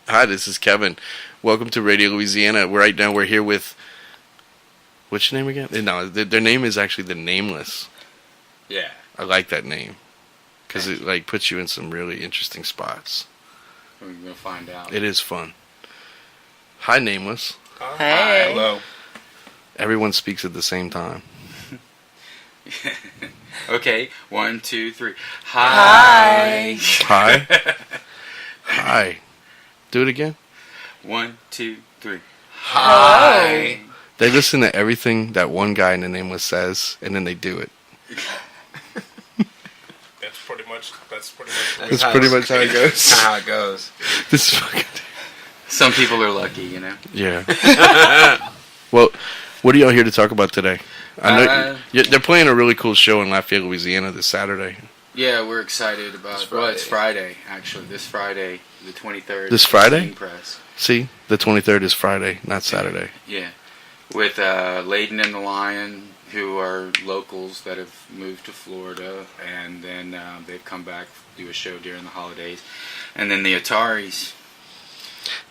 Hi, this is Kevin. Welcome to Radio Louisiana. Right now we're here with, what's your name again? No, their name is actually the Nameless. Yeah. I like that name because it like puts you in some really interesting spots. We're gonna find out. It is fun. Hi, Nameless. Hey. Hello. Everyone speaks at the same time. Okay, 1, 2, 3. Hi. Hi. Hi. Do it again. 1, 2, 3. Hi. They listen to everything that one guy in the Nameless says, and then they do it. That's pretty much. That's pretty much how it goes. How it goes. This is fucking. Some people are lucky, you know. Yeah. Well, what are y'all here to talk about today? I know they're playing a really cool show in Lafayette, Louisiana this Saturday. Yeah, we're excited about. Well, it's Friday actually. This Friday, the 23rd. This Friday? Press. See, the 23rd is Friday, not Saturday. Yeah, with Layden and the Lion, who are locals that have moved to Florida, and then they've come back to do a show during the holidays, and then the Ataris.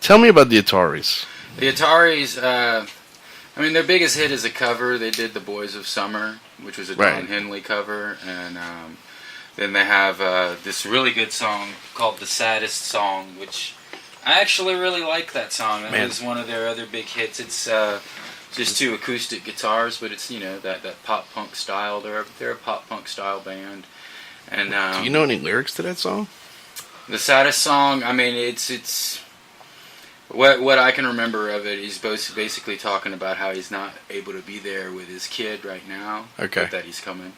Tell me about the Ataris. The Ataris, I mean, their biggest hit is a cover. They did The Boys of Summer, which was a Don Henley cover, and then they have this really good song called The Saddest Song, which I actually really like that song. That was one of their other big hits. It's just two acoustic guitars, but it's, you know, that pop punk style. They're a pop punk style band. And do you know any lyrics to that song? The Saddest Song, I mean, it's what I can remember of it. He's basically talking about how he's not able to be there with his kid right now. Okay. But that he's coming.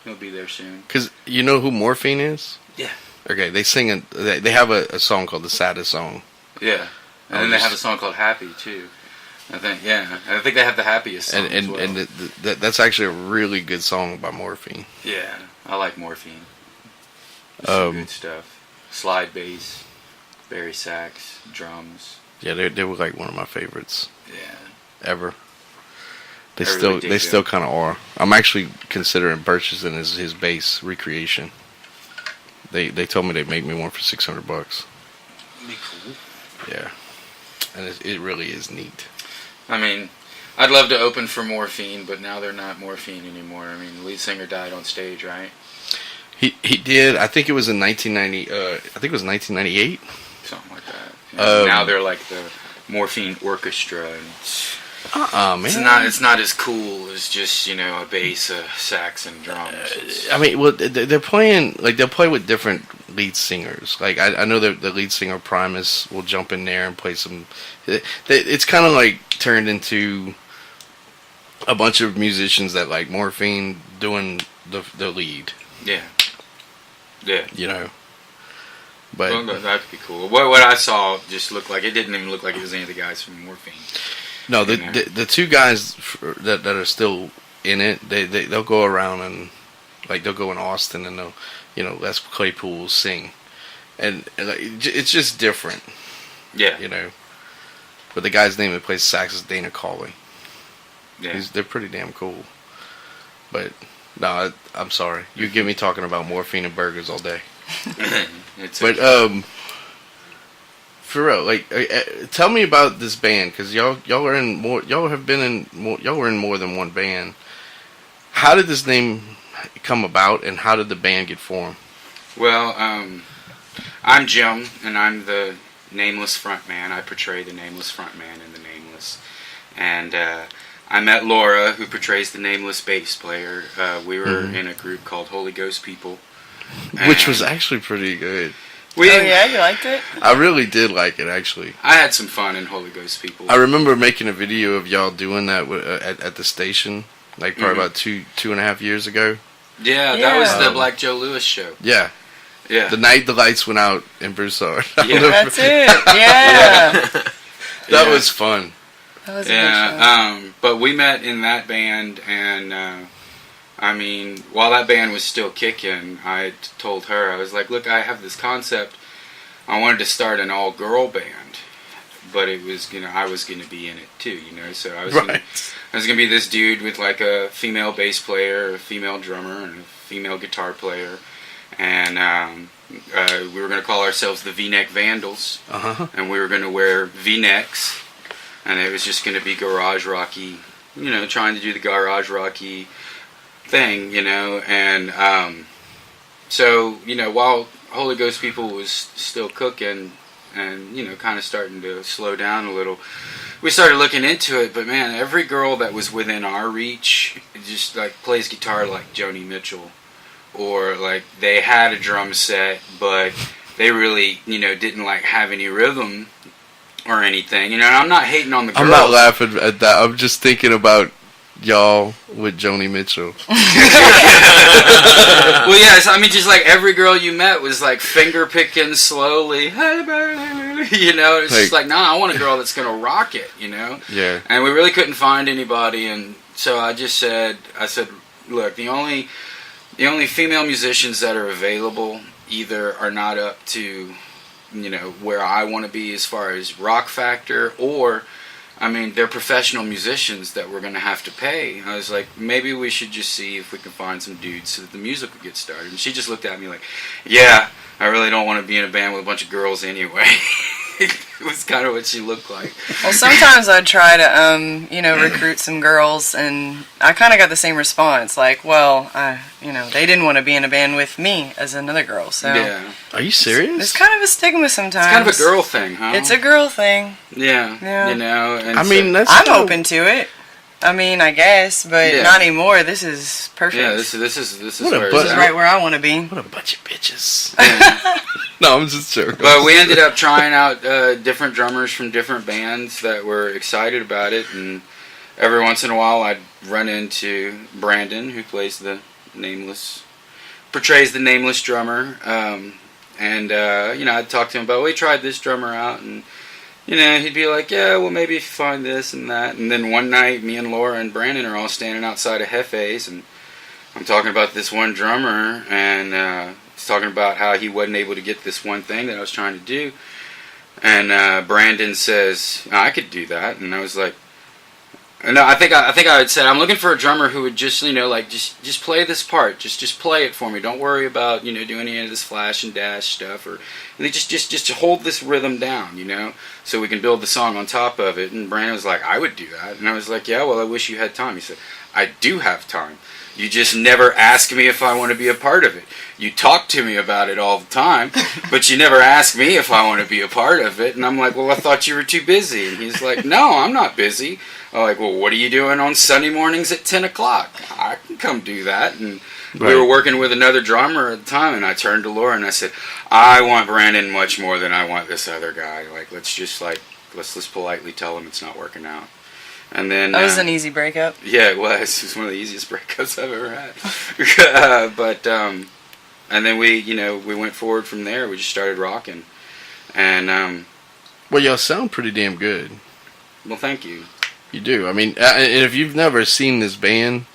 He'll be there soon. Because you know who Morphine is? Yeah. Okay, they sing they have a song called The Saddest Song. Yeah. And then they have a song called Happy too. I think they have the happiest song as well. And that's actually a really good song by Morphine. Yeah, I like Morphine. Some good stuff. Slide bass, bari sax, drums. Yeah, they were like one of my favorites. Yeah. Ever. They really still kind of are. I'm actually considering purchasing his bass Recreation. They told me they'd make me one for $600. Be cool. Yeah, and it really is neat. I mean, I'd love to open for Morphine, but now they're not Morphine anymore. I mean, the lead singer died on stage, right? He did. I think it was in 1990. I think it was 1998. Something like that. Now they're like the Morphine Orchestra. And man. It's not as cool as just, you know, a bass, a sax, and drums. I mean, well, they're playing like they'll play with different lead singers. Like I know that the lead singer Primus will jump in there and play some. It's kind of like turned into a bunch of musicians that like Morphine doing the lead. Yeah. Yeah. You know. But well, that'd be cool. What I saw just looked like it didn't even look like it was any of the guys from Morphine. No, the two guys that are still in it, they'll go around and like they'll go in Austin and they'll, you know, Les Claypool will sing, and like, it's just different. Yeah, you know. But the guy's name that plays sax is Dana Cawley. Yeah, they're pretty damn cool. But no, I'm sorry. You get me talking about morphine and burgers all day. For real, like, tell me about this band, because y'all were in more than one band. How did this name come about, and how did the band get formed? Well, I'm Jim, and I'm the Nameless frontman. I portray the Nameless frontman in the Nameless, and I met Laura, who portrays the Nameless bass player. We were in a group called Holy Ghost People, which was actually pretty good. Oh yeah, you liked it? I really did like it, actually. I had some fun in Holy Ghost People. I remember making a video of y'all doing that at the station, like probably about two and a half years ago. Yeah, that was the Black Joe Lewis show. Yeah. Yeah. The night the lights went out in Broussard. Yeah. That's it. Yeah. That was fun. That was a good show. But we met in that band, and I mean, while that band was still kicking, I told her, I was like, look, I have this concept. I wanted to start an all-girl band, but it was, you know, I was going to be in it too, you know, so I was going to be this dude with like a female bass player, a female drummer, and a female guitar player, and we were going to call ourselves the V-Neck Vandals, and we were going to wear V-necks, and it was just going to be garage rocky, trying to do the garage rocky thing, and so while Holy Ghost People was still cooking and kind of starting to slow down a little, we started looking into it. But man, every girl that was within our reach just like plays guitar like Joni Mitchell, or like they had a drum set but they really didn't like have any rhythm or anything. And I'm not hating on the girls. I'm not laughing at that. I'm just thinking about y'all with Joni Mitchell. Well, yes, I mean, just like every girl you met was like finger picking slowly, it's just like, nah, I want a girl that's gonna rock it, Yeah. And we really couldn't find anybody, and so I said, look, the only female musicians that are available either are not up to, where I want to be as far as rock factor, or I mean, they're professional musicians that we're going to have to pay. I was like, maybe we should just see if we can find some dudes so that the music will get started. And she just looked at me like, yeah, I really don't want to be in a band with a bunch of girls anyway. It was kind of what she looked like. Well, sometimes I'd try to, recruit some girls, and I kind of got the same response. Like, well, they didn't want to be in a band with me as another girl. So, yeah. Are you serious? It's kind of a stigma sometimes. It's kind of a girl thing, huh? It's a girl thing. Yeah. And I mean, that's. I'm open to it. I mean, I guess, but not anymore. This is perfect. Yeah, this is What a where bunch- it's This is at. right where I want to be. What a bunch of bitches. Yeah. No, I'm just joking. But we ended up trying out different drummers from different bands that were excited about it, and every once in a while I'd run into Brandon, who portrays the Nameless drummer, and I'd talk to him about, we tried this drummer out, and he'd be like, yeah, well, maybe if you find this and that. And then one night, me and Laura and Brandon are all standing outside of Hefe's, and I'm talking about this one drummer, and he's talking about how he wasn't able to get this one thing that I was trying to do. And Brandon says, I could do that. And I was like, no, I think I had said, I'm looking for a drummer who would just, just play this part. Just play it for me. Don't worry about, doing any of this flash and dash stuff, or just hold this rhythm down, so we can build the song on top of it. And Brandon was like, I would do that. And I was like, yeah, well, I wish you had time. He said, I do have time. You just never ask me if I want to be a part of it. You talk to me about it all the time, but you never ask me if I want to be a part of it. And I'm like, well, I thought you were too busy. And he's like, no, I'm not busy. I'm like, well, what are you doing on Sunday mornings at 10 o'clock? I can come do that. And we were working with another drummer at the time, and I turned to Laura and I said, I want Brandon much more than I want this other guy. Like, let's politely tell him it's not working out. And then That was an easy breakup. Yeah, it was. It was one of the easiest breakups I've ever had. And then we went forward from there. We just started rocking. And well, y'all sound pretty damn good. well, thank you. You do. I mean, and if you've never seen this band,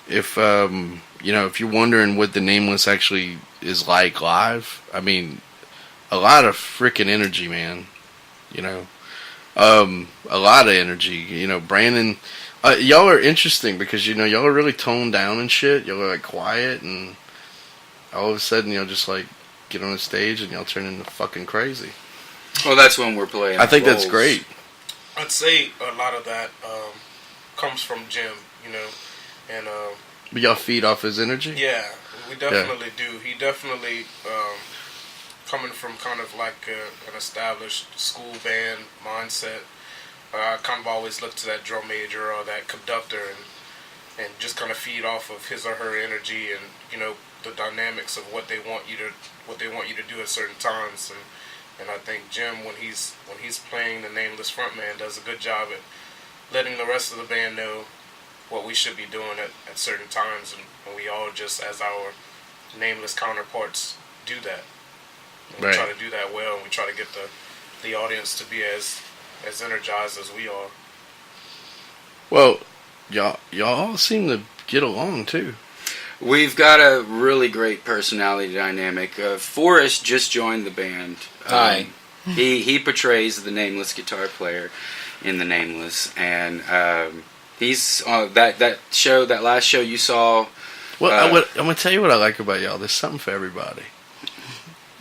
if if you're wondering what the Nameless actually is like live, I mean, a lot of freaking energy, man. A lot of energy. Brandon, y'all are interesting because y'all are really toned down and shit. Y'all are like quiet, and all of a sudden y'all just like get on the stage and y'all turn into fucking crazy. Well, that's when we're playing. I think that's great. I'd say a lot of that comes from Jim, and But y'all feed off his energy? yeah, we definitely do. He definitely coming from kind of like an established school band mindset. I kind of always look to that drum major or that conductor and just kind of feed off of his or her energy and the dynamics of what they want you to do at certain times. And I think Jim, when he's playing the Nameless frontman, does a good job at letting the rest of the band know what we should be doing at certain times, and we all just, as our Nameless counterparts, do that. And we try to do that well, and we try to get the audience to be as energized as we are. Well, y'all all seem to get along too. We've got a really great personality dynamic. Forrest just joined the band. Hi. He portrays the Nameless guitar player in the Nameless, and he's that last show you saw. Well, I'm gonna tell you what I like about y'all. There's something for everybody.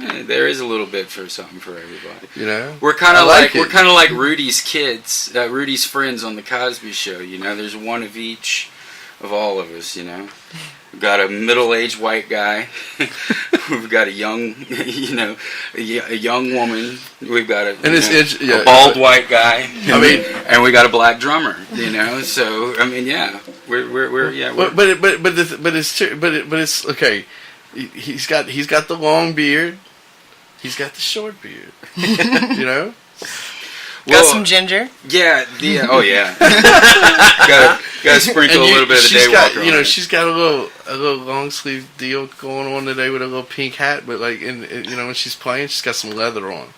There is a little bit for something for everybody. You know, We're kind of like we're kind of like Rudy's kids, Rudy's friends on the Cosby Show. You know, there's one of each of all of us. You know, we've got a middle-aged white guy. We've got a young, a young woman. We've got a bald white guy. I mean, and we got a black drummer. You know, so I mean, yeah, we're yeah. But it's okay. He's got the long beard. He's got the short beard. You know? Got some ginger. Yeah. Oh yeah. Gotta sprinkle a little bit of the daywalker on. You know, she's got a little long sleeve deal going on today with a little pink hat, but like, when she's playing, she's got some leather on.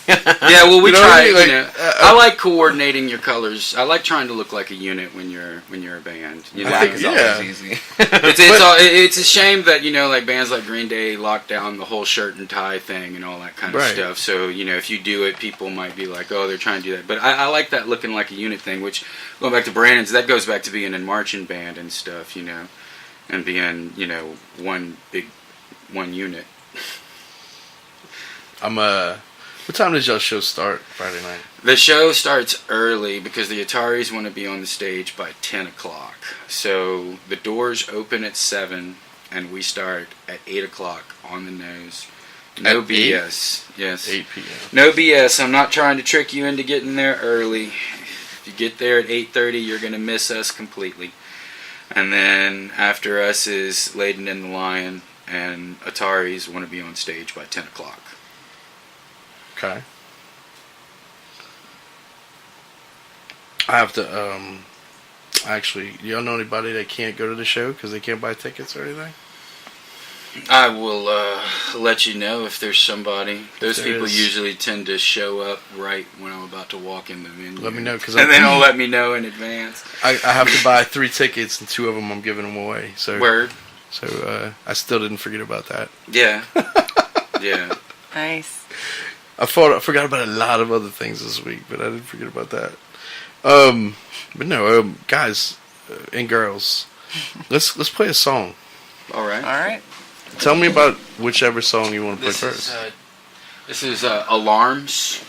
Yeah, well, we try. Like, I like coordinating your colors. I like trying to look like a unit when you're a band. You know, Black is always easy. It's a shame that like bands like Green Day lock down the whole shirt and tie thing and all that kind of stuff. So if you do it, people might be like, oh, they're trying to do that. But I like that looking like a unit thing. Which going back to Brandon's, that goes back to being in marching band and stuff. And being one unit. What time does y'all show start Friday night? The show starts early because the Ataris want to be on the stage by 10 o'clock. So the doors open at 7 and we start at 8 o'clock on the nose. No BS. Yes. 8 p.m. No BS. I'm not trying to trick you into getting there early. If you get there at 8:30, you're going to miss us completely. And then after us is Layden and the Lion, and Ataris want to be on stage by 10 o'clock. Okay. I have to, actually, do y'all know anybody that can't go to the show because they can't buy tickets or anything? I will let you know if there's somebody. Those people usually tend to show up right when I'm about to walk in the venue. Let me know, and they don't let me know in advance. I have to buy 3 tickets, and 2 of them I'm giving them away. So Word. So I still didn't forget about that. Yeah. Yeah. Nice. I forgot about a lot of other things this week, but I didn't forget about that. But no, guys and girls, let's play a song. All right. All right. Tell me about whichever song you want to play first. This is Alarms,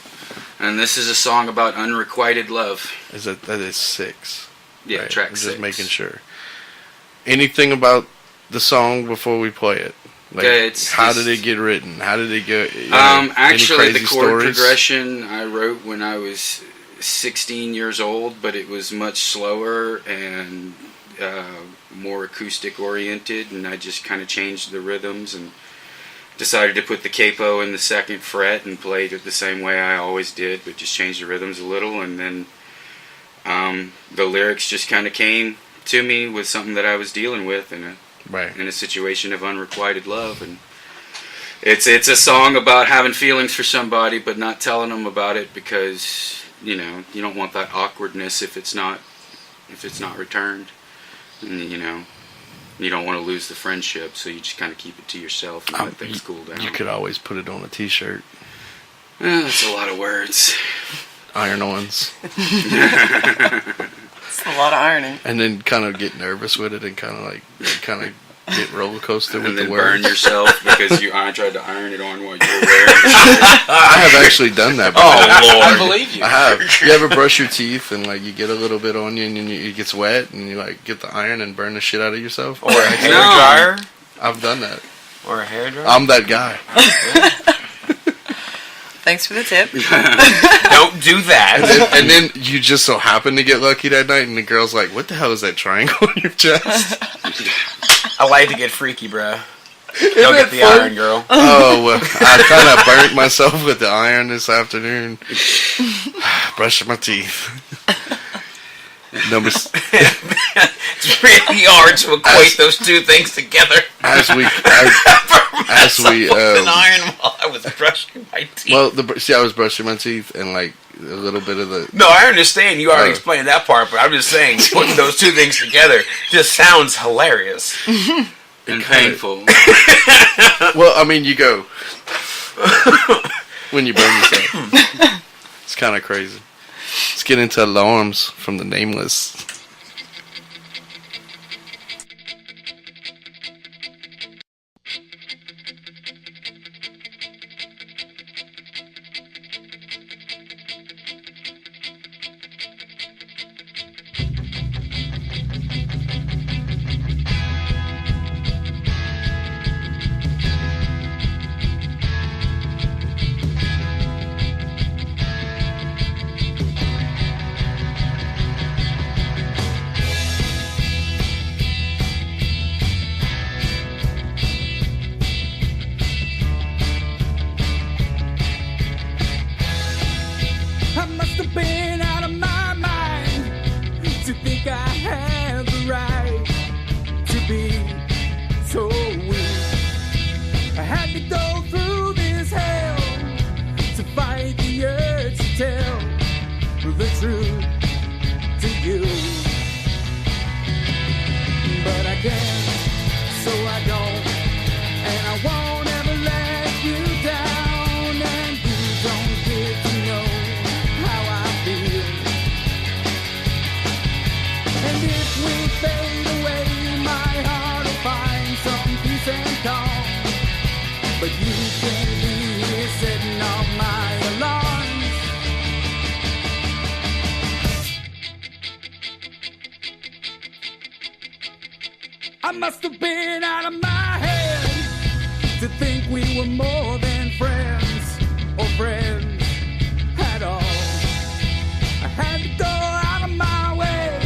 and this is a song about unrequited love. That is 6? Yeah, right? track I'm 6. Just making sure. Anything about the song before we play it? Like, how did it get written? How did it go? Actually, the chord stories? Progression I wrote when I was 16 years old, but it was much slower and more acoustic oriented, and I just kind of changed the rhythms and decided to put the capo in the 2nd fret and played it the same way I always did, but just changed the rhythms a little, and then the lyrics just kind of came to me with something that I was dealing with in a situation of unrequited love. And it's a song about having feelings for somebody but not telling them about it because you don't want that awkwardness if it's not returned, and you don't want to lose the friendship, so you just kind of keep it to yourself and let things cool down. You could always put it on a t-shirt. That's a lot of words. Iron-ons. It's a lot of ironing. And then kind of get nervous with it and kind of get roller coaster with the and then words. burn yourself because I tried to iron it on while you were wearing it. I have actually done that before. Oh, Lord. I believe you. I have. You ever brush your teeth and you get a little bit on you and then it gets wet and you get the iron and burn the shit out of yourself? Or a hair dryer? I've done that. Or a hair dryer? I'm that guy. Thanks for the tip. Don't do that. And then you just so happen to get lucky that night and the girl's like, what the hell is that triangle on your chest? I like to get freaky, bro. Don't get the fun? iron, girl. Oh, well, I kind of burnt myself with the iron this afternoon. Brushing my teeth. It's really hard to equate those two things together. As we an iron while I was brushing my teeth. Well, I was brushing my teeth and a little bit of the. No, I understand. You already explained that part, but I'm just saying putting those two things together just sounds hilarious and painful. Well, I mean, you go when you burn yourself. It's kind of crazy. Let's get into Alarms from the Nameless. won't ever let you down, and you don't get to know how I feel. And if we fade away, my heart will find some peace and calm. But you can't be here setting off my alarms. I must have been out of my head to think we were more than friends or friends at all. I had to go out of my way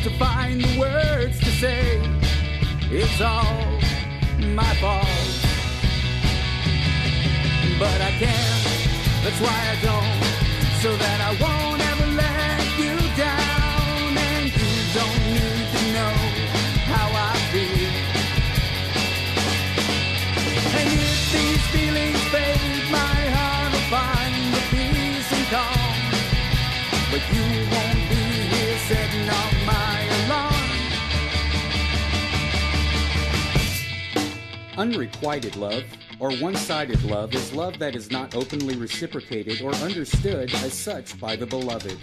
to find the words to say it's all my fault. But I can't, that's why I don't, so that I won't ever let you down, and you don't need to know how I feel. And if these feelings fade, my heart will find the peace and calm. But you won't be here setting off my alarm. Unrequited love, or one-sided love, is love that is not openly reciprocated or understood as such by the beloved.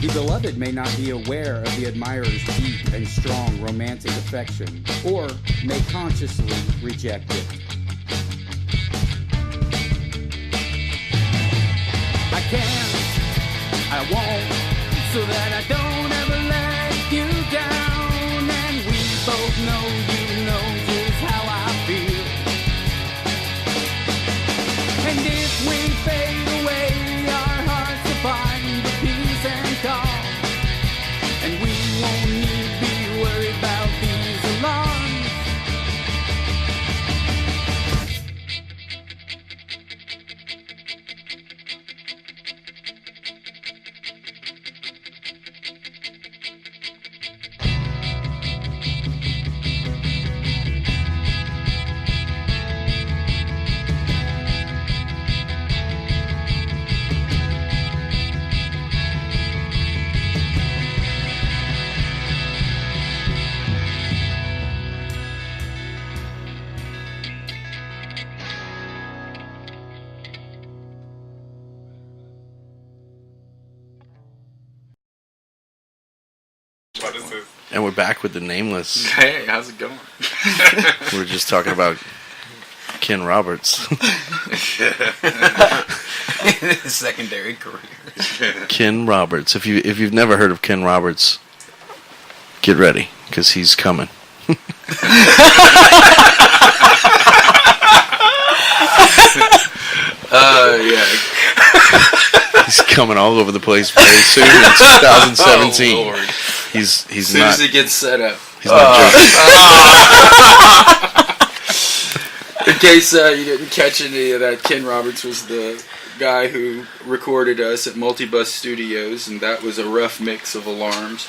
The beloved may not be aware of the admirer's deep and strong romantic affection, or may consciously reject it. I can't, I won't, so that I don't ever let you down, and we both know you know just how I feel. And if we fade away, our hearts will find the peace and calm, and we won't need be worried about these alarms. And we're back with the Nameless. Hey, how's it going? We were just talking about Ken Roberts. Secondary career. Ken Roberts. If you've never heard of Ken Roberts, get ready, because he's coming. Yeah. He's coming all over the place very soon in 2017. Oh, Lord. He's As soon not. as it gets set up. He's not joking. In case you didn't catch any of that, Ken Roberts was the guy who recorded us at Multibus Studios, and that was a rough mix of alarms.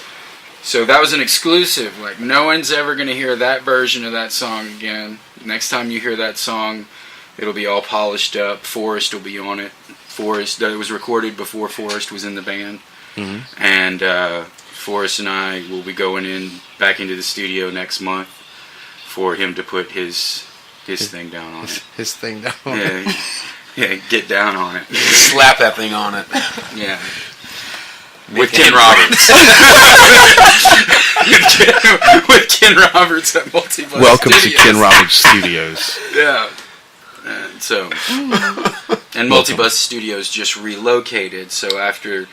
So that was an exclusive. Like, no one's ever going to hear that version of that song again. Next time you hear that song, it'll be all polished up. Forrest will be on it. Forrest, it was recorded before Forrest was in the band. Mm-hmm. And Forrest and I will be going back into the studio next month for him to put his thing down on it. His thing down. Yeah, get down on it. Slap that thing on it. Yeah. With Ken Roberts. with Ken Roberts at Multibus Welcome Studios. to Ken Roberts Studios. Yeah. And Multibus Studios just relocated, so after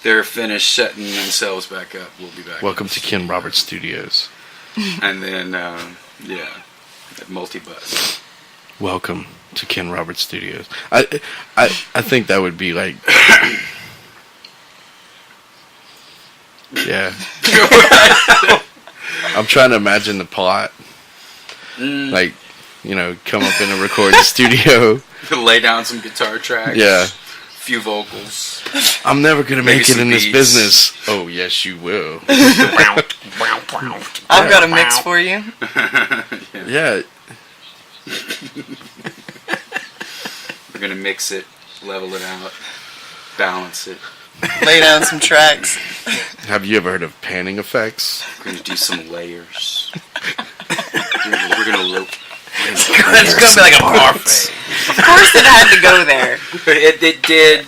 they're finished setting themselves back up, we'll be back. Welcome to Ken Roberts Studios. And then, at Multibus. Welcome to Ken Roberts Studios. I think that would be like, yeah. I'm trying to imagine the plot. Like, come up in a recording studio. Lay down some guitar tracks. Yeah. Few vocals. I'm never gonna make Maybe it in this beats. business. Oh yes, you will. I've got a mix for you. Yeah. We're gonna mix it, level it out, balance it. lay down some tracks. Have you ever heard of panning effects? We're going to do some layers. We're going to loop. It's gonna be like a parfait. Of course it had to go there. It did.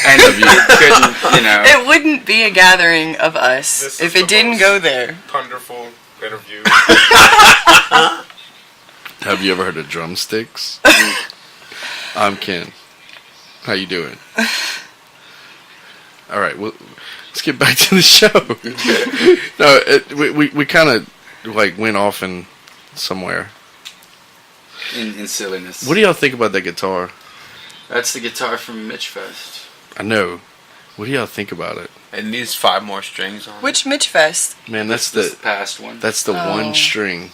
And it couldn't, you know. It wouldn't be a gathering of us This if is it the didn't most go there. Wonderful interview. Have you ever heard of drumsticks? I'm Ken. How you doing? All right, well, let's get back to the show. No, we kind of like went off in somewhere. In silliness. What do y'all think about that guitar? That's the guitar from Mitch Fest. I know. What do y'all think about it? It needs 5 more strings on it. Which Mitch Fest? Man, that's This the past one. that's the Oh. one string.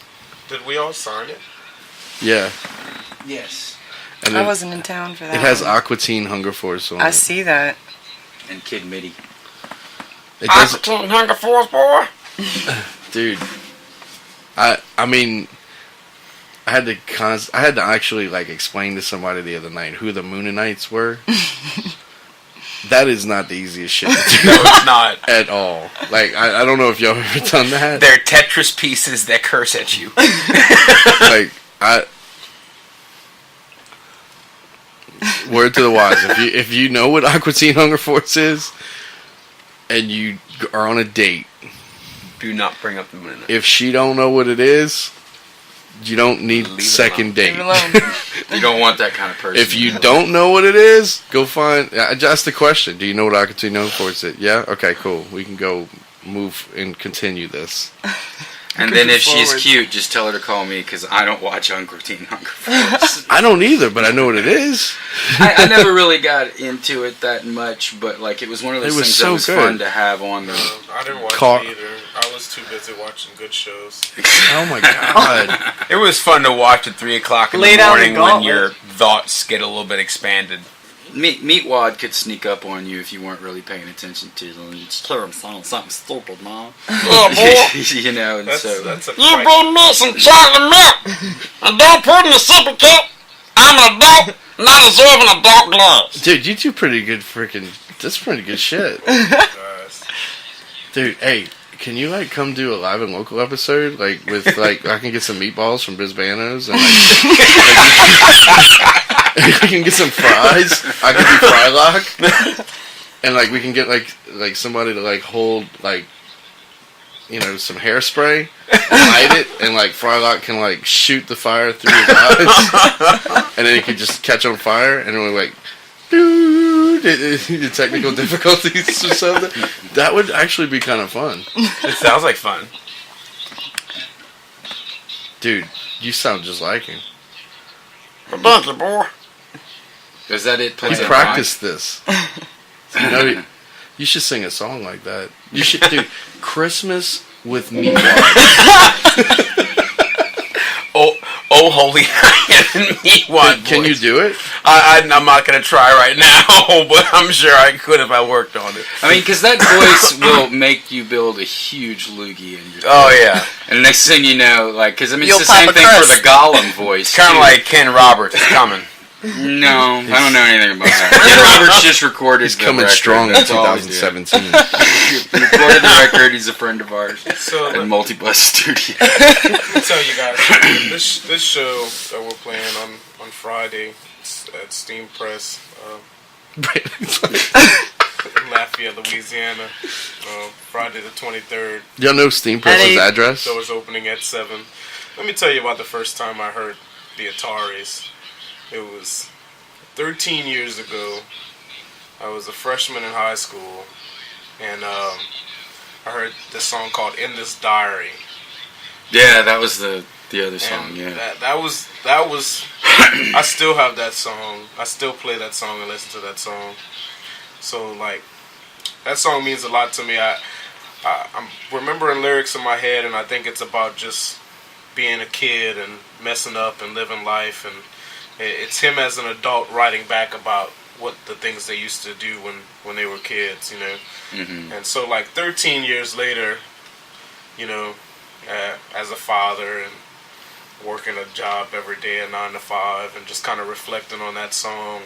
Did we all sign it? Yeah, Yes. and I it, wasn't in town for that. it has one. Aqua Teen Hunger Force on I it. see that. And Kid Midi. It does, Hunger Force, boy. dude. I mean, I had to actually like explain to somebody the other night who the Moonanites were. That is not the easiest shit to do No, it's not. at all. Like I don't know if y'all ever done that. They're Tetris pieces that curse at you. Like word to the wise, if you know what Aqua Teen Hunger Force is, and you are on a date, Do not bring up the moon. if she don't know what it is, you don't need Leave it second date. Leave it alone. You don't want that kind of person. If you don't know what it is, go find. Just the question: do you know what Aqua Teen Hunger Force is? Yeah. Okay. Cool. We can go move and continue this. And then if she's Forward. cute, just tell her to call me because I don't watch Hunger Teen Hunger Force. I don't either, but I know what it is. I never really got into it that much, but like it was one of those It was things so that was good. fun to have on the. I didn't watch Car- it either. I was too busy watching good shows. Oh my god. It was fun to watch at 3 o'clock in Lay the down the morning when gauntlet. your thoughts get a little bit expanded. Meatwad could sneak up on you if you weren't really paying attention to them. It's clear I'm saying something stupid, man. You know, and That's so that's a You quite- been missing Charlie Milk and don't put in the sippy cup. I'm an adult, not deserving adult gloves. Dude, you do pretty good freaking. That's pretty good shit. guys. Dude, hey, can you like come do a live and local episode? Like with like I can get some meatballs from Bisbanos and like, we can get some fries. I can do fry lock. And like we can get like somebody to like hold like some hairspray and light it, and like Frylock can like shoot the fire through his eyes, and then he can just catch on fire, and then we're like, dude, the technical difficulties or something. That would actually be kind of fun, It sounds like fun. dude. You sound just like him. Thank you, boy. is that it? You Playing practiced this. You should sing a song like that. You should do Christmas with me. Oh, holy Meatwad Can you voice. do it? I'm not going to try right now, but I'm sure I could if I worked on it. I mean, because that voice will make you build a huge loogie in your. Oh, yeah. And next thing you know, like, because I mean, You'll it's the pop same a thing crust. for the Gollum voice. Kind of too. like Ken Roberts is coming. No, I don't know anything about that. Ken Roberts just recorded. He's the coming record. strong in That's all he did. 2017. He recorded the record. He's a friend of ours So at Multibus Studio. let me tell you guys, this show that we're playing on Friday at Steam Press in Lafayette, Louisiana, Friday the 23rd. Y'all know Steam Press's Eddie. address? So it's opening at 7. Let me tell you about the first time I heard the Ataris. It was 13 years ago. I was a freshman in high school, and I heard this song called "In This Diary." Yeah, that was the other song. And Yeah. that was. I still have that song. I still play that song and listen to that song. So like, that song means a lot to me. I'm remembering lyrics in my head, and I think it's about just being a kid and messing up and living life, and it's him as an adult writing back about what the things they used to do when they were kids, Mm-hmm. And so like 13 years later, as a father and working a job every day at 9 to 5 and just kind of reflecting on that song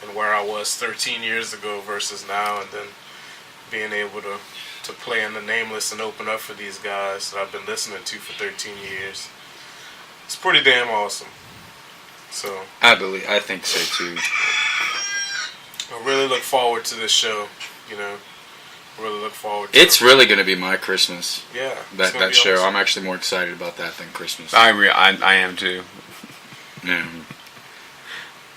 and where I was 13 years ago versus now, and then being able to play in the Nameless and open up for these guys that I've been listening to for 13 years. It's pretty damn awesome. So I think so too. I really look forward to this show. You know, really look forward to It's really going to be my Christmas. Yeah, That show. Awesome. I'm actually more excited about that than Christmas. I am too. Yeah.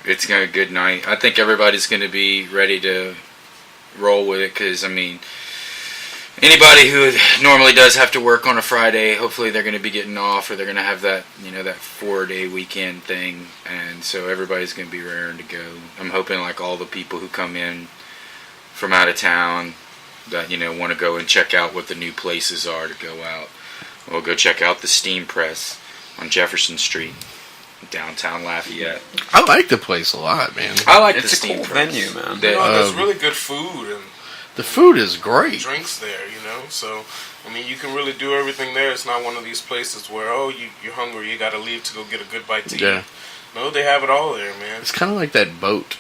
It's going to be a good night. I think everybody's going to be ready to roll with it because, I mean, anybody who normally does have to work on a Friday, hopefully they're going to be getting off, or they're going to have that, that 4-day weekend thing, and so everybody's going to be raring to go. I'm hoping like all the people who come in from out of town that, want to go and check out what the new places are to go out. We'll go check out the Steam Press on Jefferson Street, Downtown Lafayette. I like the place a lot, man. I like it's the Steam cool Press. venue, man. There's really good food and the food is great. Drinks there, so I mean you can really do everything there. It's not one of these places where you're hungry, you gotta leave to go get a good bite to eat. No, they have it all there, man. It's kind of like that boat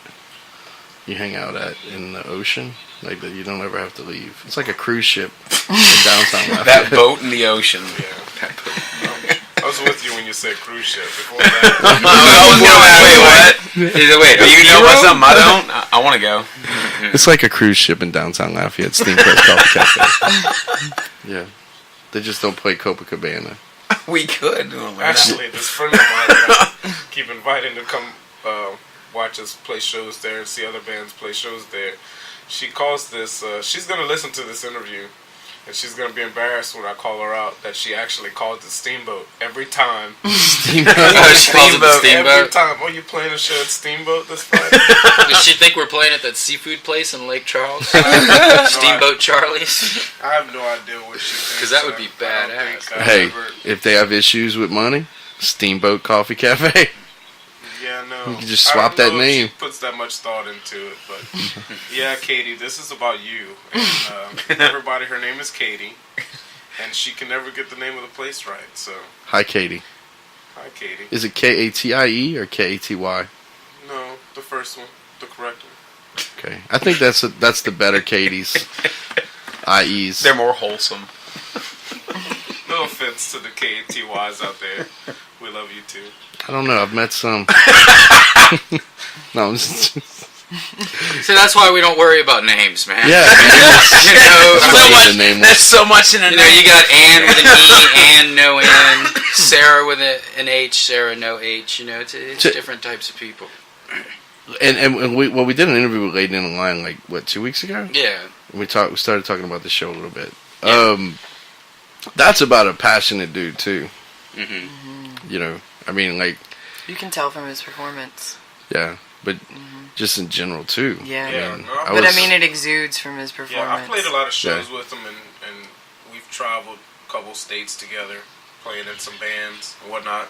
you hang out at in the ocean, like that you don't ever have to leave. It's like a cruise ship in downtown Lafayette. That boat in the ocean. Yeah. I was with you when you said cruise ship. Before that, wait, do you know about something I don't? I want to go. It's like a cruise ship in downtown Lafayette, Steam Press Coffee Cafe. Yeah. They just don't play Copacabana. We could. Actually, this friend of mine that I keep inviting to come watch us play shows there and see other bands play shows there. She calls this, she's going to listen to this interview, and she's going to be embarrassed when I call her out that she actually called it Steamboat every time. Steamboat? Steamboat. Every time. Oh, you playing a show at Steamboat this Friday? Does she think we're playing at that seafood place in Lake Charles? Steamboat Charlie's? I have no idea what she thinks. Because that would be badass. Hey, if they have issues with money, Steamboat Coffee Cafe. Yeah, no. You can just swap that name. She puts that much thought into it, but yeah, Katie, this is about you. And everybody, her name is Katie, and she can never get the name of the place right. So Hi, Katie. Hi, Katie. Is it Katie or Katy? No, the first one, the correct one. Okay, I think that's the better Katie's. IEs. They're more wholesome. No offense to the KATYs out there. We love you too. I don't know. I've met some. No, I'm just... So that's why we don't worry about names, man. Yeah, there's so much in a name. You got Ann with an E, Ann no N, Sarah with an H, Sarah no H. It's different types of people. And we did an interview with Layden in the Line 2 weeks ago. Yeah. And we started talking about the show a little bit. Yeah. That's about a passionate dude too. Mm-hmm. I mean, you can tell from his performance. Yeah, but just in general too. Yeah. I mean, it exudes from his performance. Yeah, I played a lot of shows with him, and we've traveled a couple states together, playing in some bands and whatnot.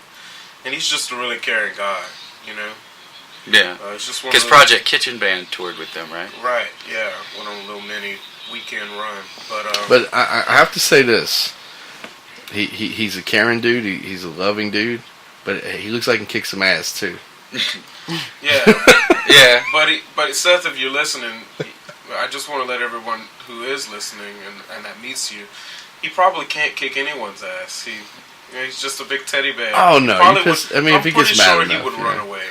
And he's just a really caring guy, Yeah. It's just one because Project Kitchen Band toured with them, right? Right. Yeah, went on a little mini weekend run, but I have to say this. He's a caring dude. He's a loving dude, but he looks like he can kick some ass too. Yeah, yeah. But Seth, if you're listening, I just want to let everyone who is listening and that meets you, he probably can't kick anyone's ass. He's just a big teddy bear. Oh no! I'm if he gets mad enough, he would run away.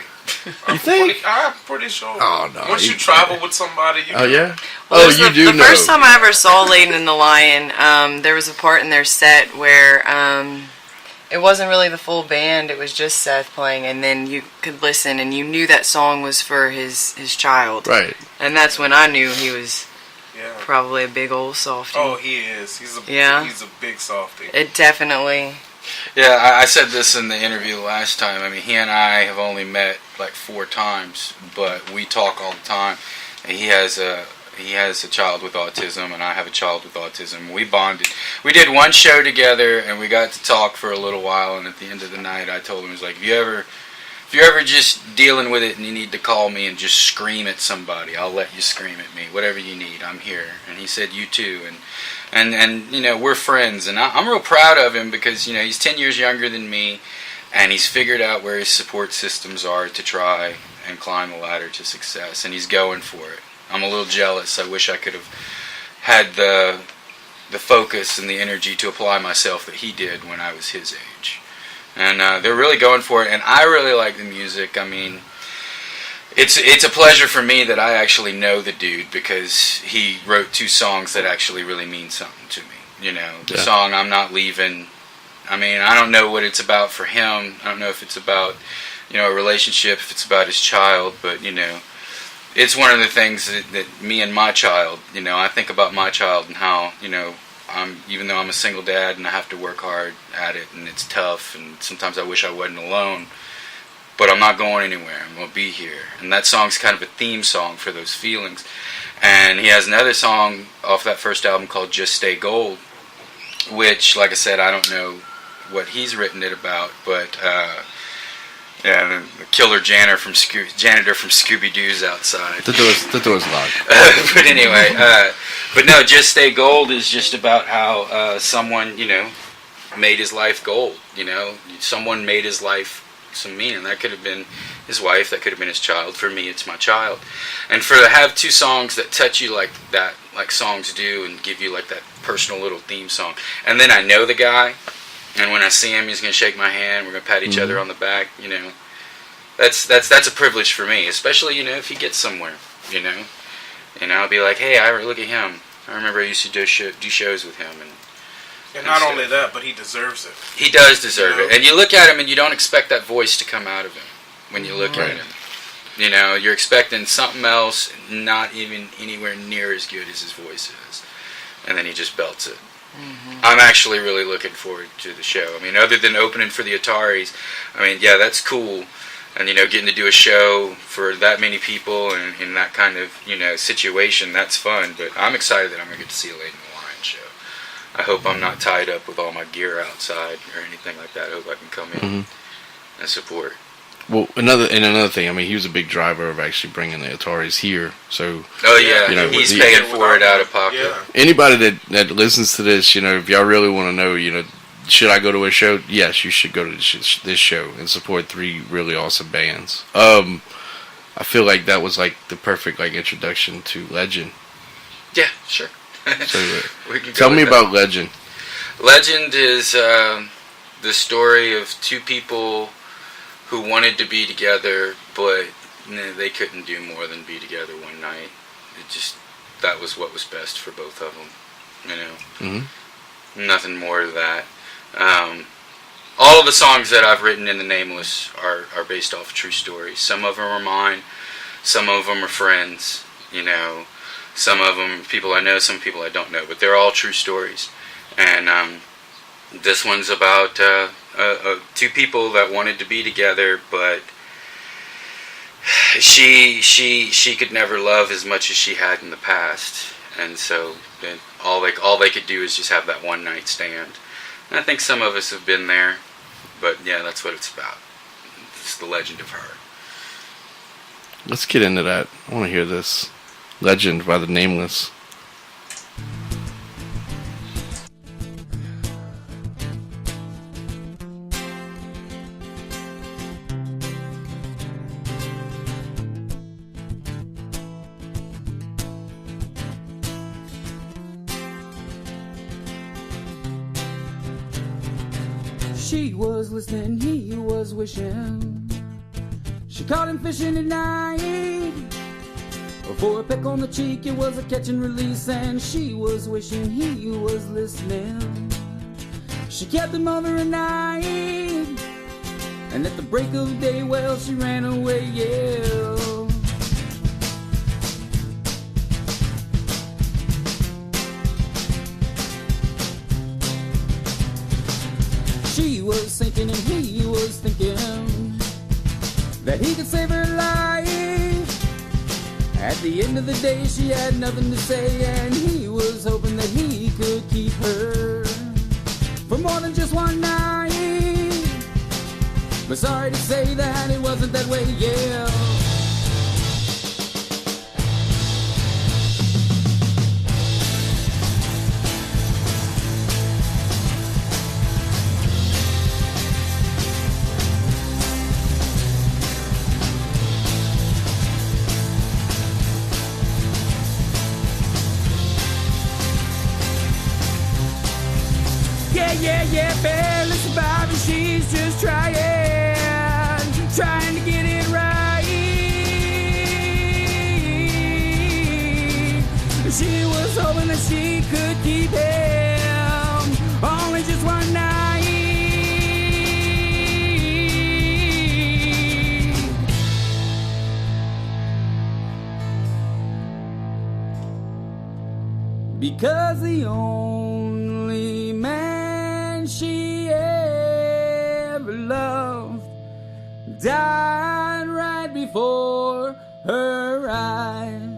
You think? I'm pretty sure. Oh no! Once you travel with somebody, you oh yeah. Well, you do know. The first time I ever saw Layden and the Lion, there was a part in their set where it wasn't really the full band; it was just Seth playing, and then you could listen, and you knew that song was for his child. Right. And that's when I knew he was probably a big old softie. Oh, he is. He's a big softie. It definitely. Yeah, I said this in the interview last time. I mean, he and I have only met 4 times, but we talk all the time. And he has a child with autism, and I have a child with autism. We bonded. We did one show together, and we got to talk for a little while. And at the end of the night, I told him, "It was like, if you're ever just dealing with it, and you need to call me and just scream at somebody, I'll let you scream at me. Whatever you need, I'm here." And he said, "You too." And we're friends, and I'm real proud of him because he's 10 years younger than me, and he's figured out where his support systems are to try and climb the ladder to success, and he's going for it. I'm a little jealous. I wish I could have had the focus and the energy to apply myself that he did when I was his age. And they're really going for it, and I really like the music. I mean, it's a pleasure for me that I actually know the dude, because he wrote 2 songs that actually really mean something to me. You know, the song "I'm Not Leaving." I mean, I don't know what it's about for him. I don't know if it's about, you know, a relationship, if it's about his child, but, you know, it's one of the things that me and my child, you know, I think about my child and how, you know, even though I'm a single dad and I have to work hard at it and it's tough and sometimes I wish I wasn't alone, but I'm not going anywhere. I'm going to be here. And that song's kind of a theme song for those feelings. And he has another song off that first album called Just Stay Gold, which, like I said, I don't know what he's written it about, but yeah, the killer janitor from Scooby-Doo's outside. The door's locked. But anyway, but no, Just Stay Gold is just about how someone, you know, made his life gold. You know, someone made his life some meaning. That could have been his wife, that could have been his child. For me, it's my child. And to have 2 songs that touch you like that, like songs do, and give you like that personal little theme song. And then I know the guy, and when I see him, he's going to shake my hand. We're going to pat each other on the back. You know, that's a privilege for me, especially, you know, if he gets somewhere. You know, I'll be like, hey, look at him. I remember I used to do shows with him, and not only that, but he deserves it. He does deserve it. And you look at him, and you don't expect that voice to come out of him when you look at him. You know, you're expecting something else, not even anywhere near as good as his voice is, and then he just belts it. Mm-hmm. I'm actually really looking forward to the show. I mean, other than opening for the Ataris, I mean, yeah, that's cool. And, you know, getting to do a show for that many people and in that kind of, you know, situation, that's fun. But I'm excited that I'm going to get to see a Layden the Lion show. I hope I'm not tied up with all my gear outside or anything like that. I hope I can come in and support. Well, another thing, I mean, he was a big driver of actually bringing the Ataris here. So, oh yeah, you know, he's paying for it out of pocket. Yeah. Anybody that listens to this, you know, if y'all really want to know, you know, should I go to a show? Yes, you should go to this show and support 3 really awesome bands. I feel like that was like the perfect like introduction to Legend. Yeah, sure. So, tell me about Legend. Legend is the story of 2 people who wanted to be together, but they couldn't do more than be together one night. That was what was best for both of them, you know. Nothing more to that. All of the songs that I've written in the Nameless are based off true stories. Some of them are mine, some of them are friends, you know. Some of them people I know, some people I don't know, but they're all true stories. And this one's about 2 people that wanted to be together, but she could never love as much as she had in the past, and so all they could do is just have that one night stand. And I think some of us have been there, but yeah, that's what it's about. It's the legend of her. Let's get into that. I want to hear this. Legend by the Nameless. She was listening, he was wishing. She caught him fishing at night. For a peck on the cheek, it was a catch and release, and she was wishing he was listening. She kept him over at night, and at the break of day, well, she ran away, yeah. She was sinking and he was thinking that he could save her life. At the end of the day, she had nothing to say, and he was hoping that he could keep her for more than just one night. But sorry to say that it wasn't that way, yeah. yeah, barely surviving. She's just trying to get it right. She was hoping that she could keep him only just one night. Because the only man she ever loved died right before her eyes.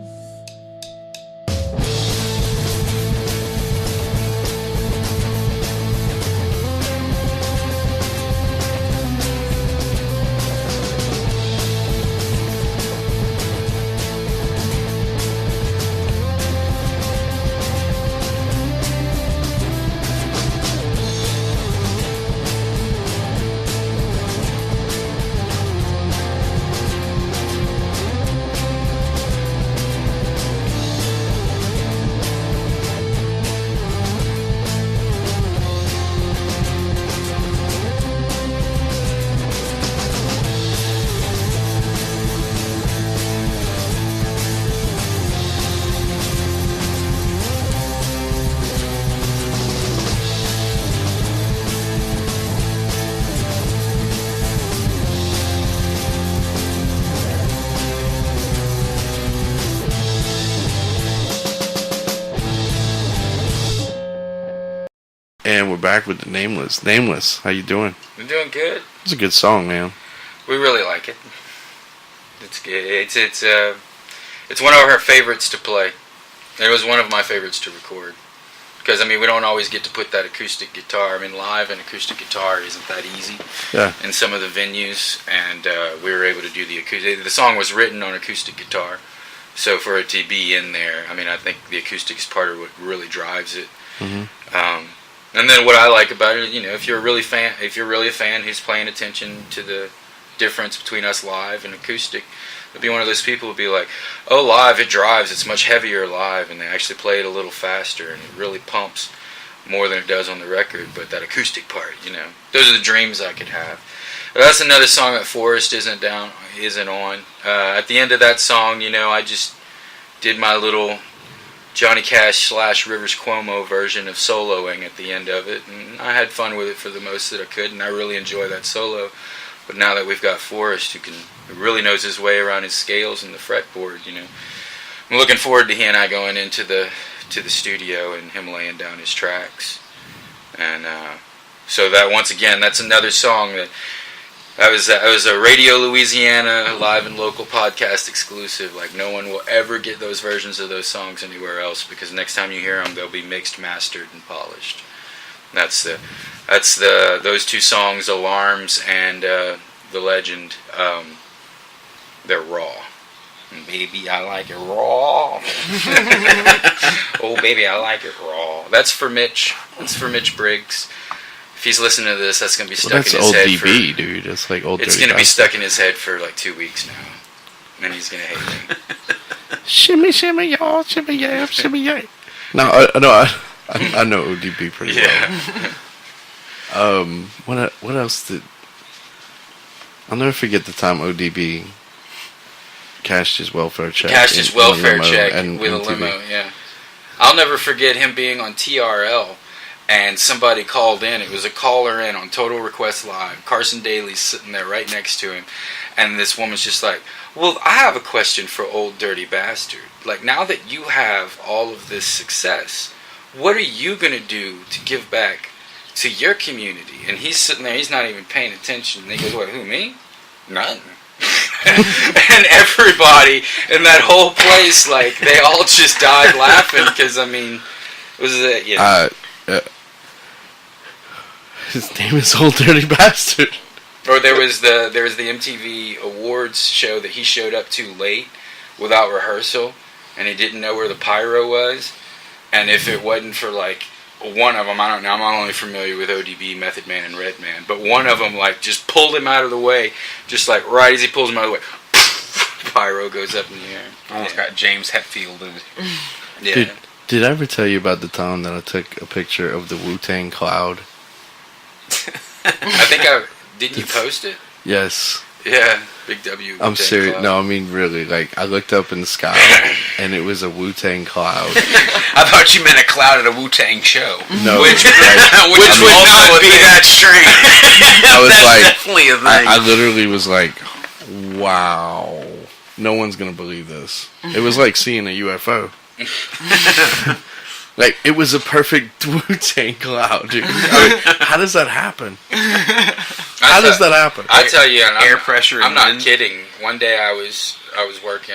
And we're back with the Nameless. Nameless, how you doing? I'm doing good. It's a good song, man. We really like it. It's good. It's one of our favorites to play. It was one of my favorites to record. Because, I mean, we don't always get to put that acoustic guitar. I mean, live and acoustic guitar isn't that easy in some of the venues. And we were able to do the acoustic. The song was written on acoustic guitar. So for it to be in there, I mean, I think the acoustic is part of what really drives it. Mm-hmm. And then what I like about it, you know, if you're really a fan who's paying attention to the difference between us live and acoustic, it'll be one of those people who'll be like, oh, live it drives, it's much heavier live, and they actually play it a little faster, and it really pumps more than it does on the record. But that acoustic part, you know, those are the dreams I could have. But that's another song that Forrest isn't on. At the end of that song, you know, I just did my little Johnny Cash / Rivers Cuomo version of soloing at the end of it, and I had fun with it for the most that I could, and I really enjoy that solo. But now that we've got Forrest, who really knows his way around his scales and the fretboard, you know, I'm looking forward to he and I going into the studio and him laying down his tracks. And so that, once again, that's another song that was a Radio Louisiana live and local podcast exclusive. Like, no one will ever get those versions of those songs anywhere else, because next time you hear them, they'll be mixed, mastered, and polished. That's those two songs, Alarms and The Legend. They're raw. And baby, I like it raw. Oh, baby, I like it raw. That's for Mitch. That's for Mitch Briggs. If he's listening to this, that's going to be stuck in his head. That's old DB, dude. That's like old. It's going to be stuck in his head for like 2 weeks now, and he's going to hate me. Shimmy, shimmy, y'all, shimmy, yeah, shimmy, yeah. No, I know ODB pretty well. What else did? I'll never forget the time ODB cashed his welfare check. Cashed his welfare check with a limo. Yeah, I'll never forget him being on TRL. And somebody called in. It was a caller in on Total Request Live. Carson Daly's sitting there right next to him. And this woman's just like, well, I have a question for Old Dirty Bastard. Like, now that you have all of this success, what are you going to do to give back to your community? And he's sitting there. He's not even paying attention. And he goes, what, who, me? Nothing. And everybody in that whole place, like, they all just died laughing. Because, I mean, was it, you know. His name is Old Dirty Bastard. Or there was the MTV Awards show that he showed up to late without rehearsal, and he didn't know where the pyro was. And if it wasn't for like one of them, I don't know, I'm only familiar with ODB, Method Man, and Redman, but one of them like just pulled him out of the way, just like right as he pulls him out of the way, pyro goes up in the air. Almost got James Hetfield in it. Yeah. Did I ever tell you about the time that I took a picture of the Wu-Tang cloud I think didn't you post it? Yes. Yeah, Big W. I'm Wu-Tang serious. Cloud. No, I mean really. Like, I looked up in the sky, and it was a Wu-Tang cloud. I thought you meant a cloud at a Wu-Tang show. No, Which like, would not be that strange. I was That's like, definitely a thing. I literally was like, wow, no one's gonna believe this. It was like seeing a UFO. Like, it was a perfect Wu-Tang cloud, dude. I mean, how does that happen? How does that happen? I tell you, and Air pressure I'm and not wind. kidding. One day I was working,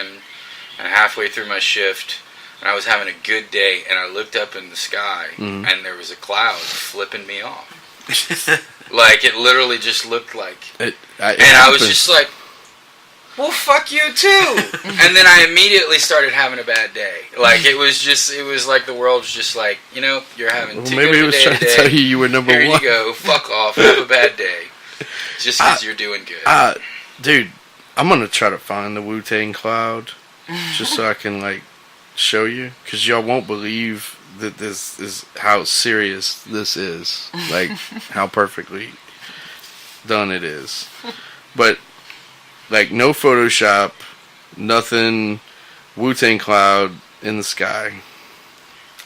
and halfway through my shift, and I was having a good day, and I looked up in the sky, and there was a cloud flipping me off. Like, it literally just looked like, and I was just like, well, fuck you too. And then I immediately started having a bad day. Like, it was like the world was just like, you're having too maybe good he of a was day trying to today. tell you were number Here one. you go. Fuck off. Have a bad day. Just because you're doing good. Dude, I'm gonna try to find the Wu-Tang cloud, just so I can like show you, because y'all won't believe that this is how serious this is, like how perfectly done it is. But like, no Photoshop, nothing, Wu-Tang cloud in the sky.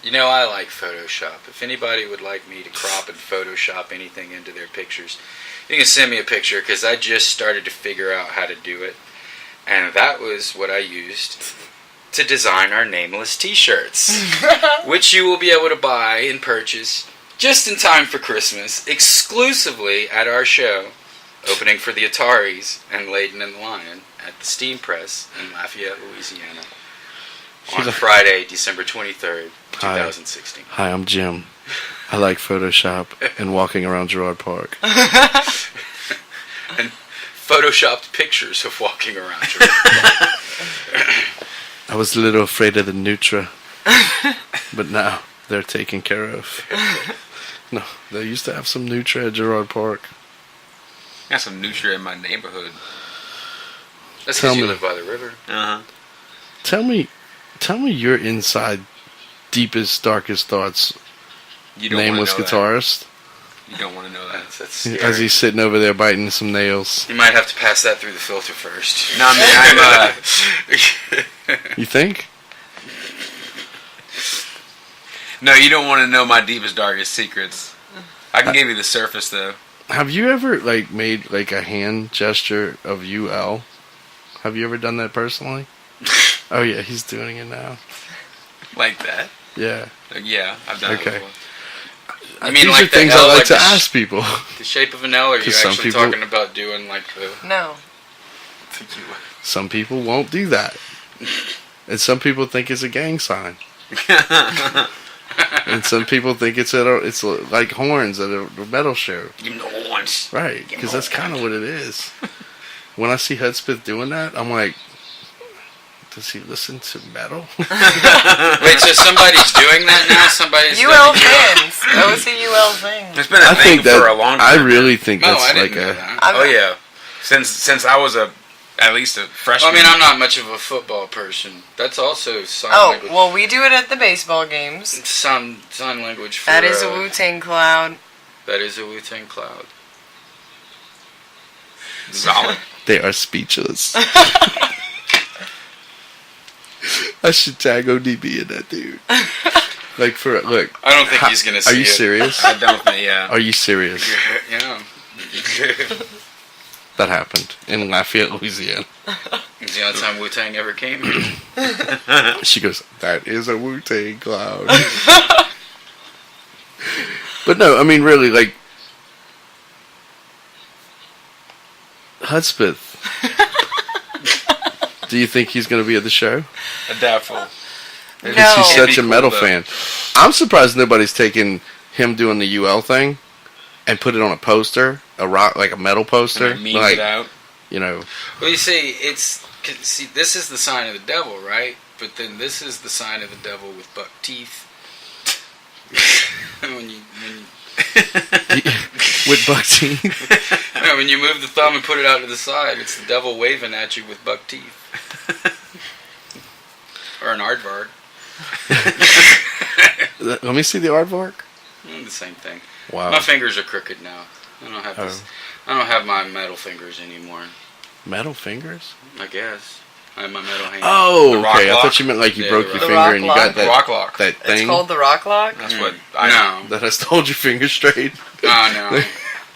I like Photoshop. If anybody would like me to crop and Photoshop anything into their pictures, you can send me a picture, because I just started to figure out how to do it. And that was what I used to design our Nameless t-shirts, which you will be able to buy and purchase just in time for Christmas, exclusively at our show, opening for the Ataris and Layden and the Lion at the Steam Press in Lafayette, Louisiana, on Friday, December 23rd, 2016. Hi, I'm Jim. I like Photoshop and walking around Girard Park. And photoshopped pictures of walking around Girard Park. I was a little afraid of the Nutra, but now they're taken care of. No, they used to have some Nutra at Girard Park. Got some Nutria in my neighborhood. That's Tell because you me. live by the river. Uh-huh. Tell me your inside, deepest, darkest thoughts. You don't Nameless want to know guitarist, that. You don't want to know that. That's scary. as he's sitting over there biting some nails. You might have to pass that through the filter first. No, man, You think? No, you don't want to know my deepest, darkest secrets. I can give you the surface, though. Have you ever like made like a hand gesture of UL? Have you ever done that personally? Oh yeah, he's doing it now. Like that? Yeah. Yeah, I've done it Okay. before. I mean, These like are things the L, I like like to the ask people. The shape of an L, or are you 'Cause some actually people- talking about doing like the... No. Some people won't do that, and some people think it's a gang sign, and some people think it's like horns at a metal show. You know once. Right, because that's kind of what it is. When I see Hudspeth doing that, I'm like, does he listen to metal? Wait, so somebody's doing that now? Somebody's UL letting fans. That was a UL thing. It's been a I thing think that for a long I time. really think No, that's I didn't like know a. that. I'm Oh not- yeah, since I was at least a freshman. I mean, I'm not much of a football person. That's also sign Oh, language. well, we do it at the baseball games. Sign language for... That is a Wu-Tang cloud. That is a Wu-Tang cloud. Solid. They are speechless. I should tag ODB in that, dude. Like look. I don't think he's gonna see Are you it. serious? I don't think. Yeah. Are you serious? Yeah. That happened in Lafayette, Louisiana. It's the only time Wu-Tang ever came. She goes, that is a Wu-Tang cloud. But no, I mean, really, like, Hudspeth. Do you think he's going to be at the show? Doubtful. Because No. he's It'd be such a cool, metal though. fan. I'm surprised nobody's taken him doing the UL thing and put it on a poster, like a metal poster. And I memed Like, it out. you know, Well, you see, this is the sign of the devil, right? But then this is the sign of the devil with buck teeth. when you with buck teeth. when you move the thumb and put it out to the side, it's the devil waving at you with buck teeth. Or an aardvark. Let me see the aardvark. The same thing. Wow. My fingers are crooked now. I don't have this. I don't have my metal fingers anymore. Metal fingers? I guess I have my metal hand. Oh, The rock okay. I lock? thought you meant like you Yeah, broke the your rock finger and you lock. got that Rock lock. that thing. It's called the rock lock. That's what I No. That has to hold your finger straight. Oh no.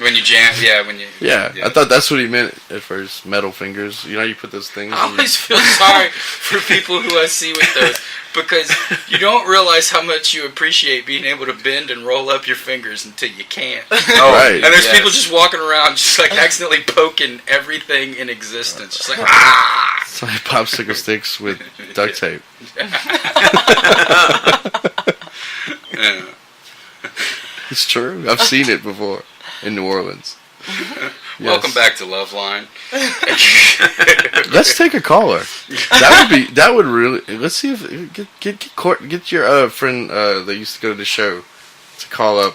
When you jam, when you. Yeah, I thought that's what he meant at first. Metal fingers. You know, you put those things. I always feel sorry for people who I see with those because you don't realize how much you appreciate being able to bend and roll up your fingers until you can't. Oh, right. And there's people just walking around just like accidentally poking everything in existence. Just like, ah! It's like popsicle sticks with duct tape. Yeah. It's true. I've seen it before in New Orleans. Welcome back to Love Line. Let's take a caller. That would really. Let's see if get your friend that used to go to the show to call up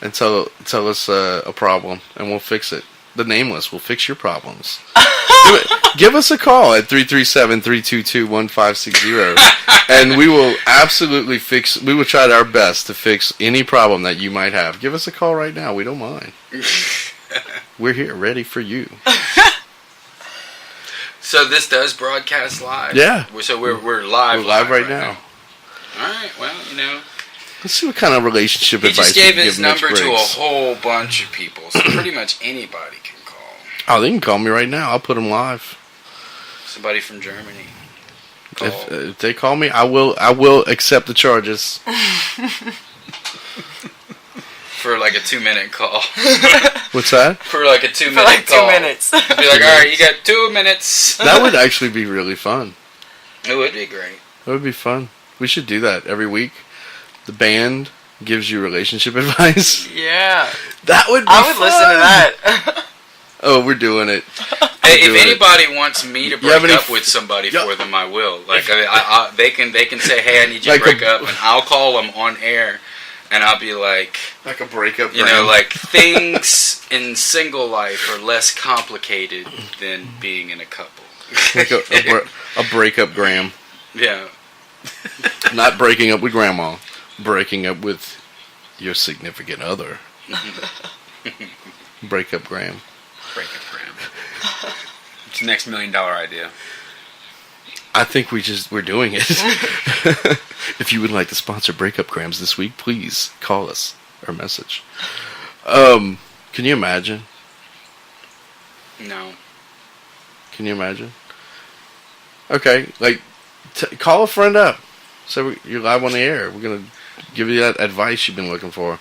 and tell us a problem, and we'll fix it. The Nameless will fix your problems. Give us a call at 337-322-1560, and we will absolutely fix. We will try our best to fix any problem that you might have. Give us a call right now. We don't mind. We're here, ready for you. So this does broadcast live. Yeah. So we're live. We're live right now. All right. Well, Let's see what kind of relationship he advice just gave we can his give Mitch number to a Briggs. whole bunch of people, so pretty much anybody can call. Oh, they can call me right now. I'll put them live. Somebody from Germany. Call. If they call me, I will accept the charges. For like a 2-minute call. What's that? For like a 2-minute For like call. 2 minutes. Be like, all right, you got 2 minutes. That would actually be really fun. It would be great. That would be fun. We should do that every week. The band gives you relationship advice. Yeah. That would be I would fun. listen to that. Oh, we're doing it. Hey, if doing it. anybody wants me to You have break any up with somebody Yeah. for them, I will. Like, they can say, hey, I need you Like to break a- up, and I'll call them on air, and I'll be like, Like a breakup. you know, like things in single life are less complicated than being in a couple. like a breakup gram. Yeah. Not breaking up with grandma. Breaking up with your significant other. Breakup gram. break it, Graham. It's the next $1 million idea. I think we're doing it. If you would like to sponsor Breakup Grams this week, please call us or message. Can you imagine? No. Can you imagine? Okay, like, call a friend up. So you're live on the air. We're going to give you that advice you've been looking for.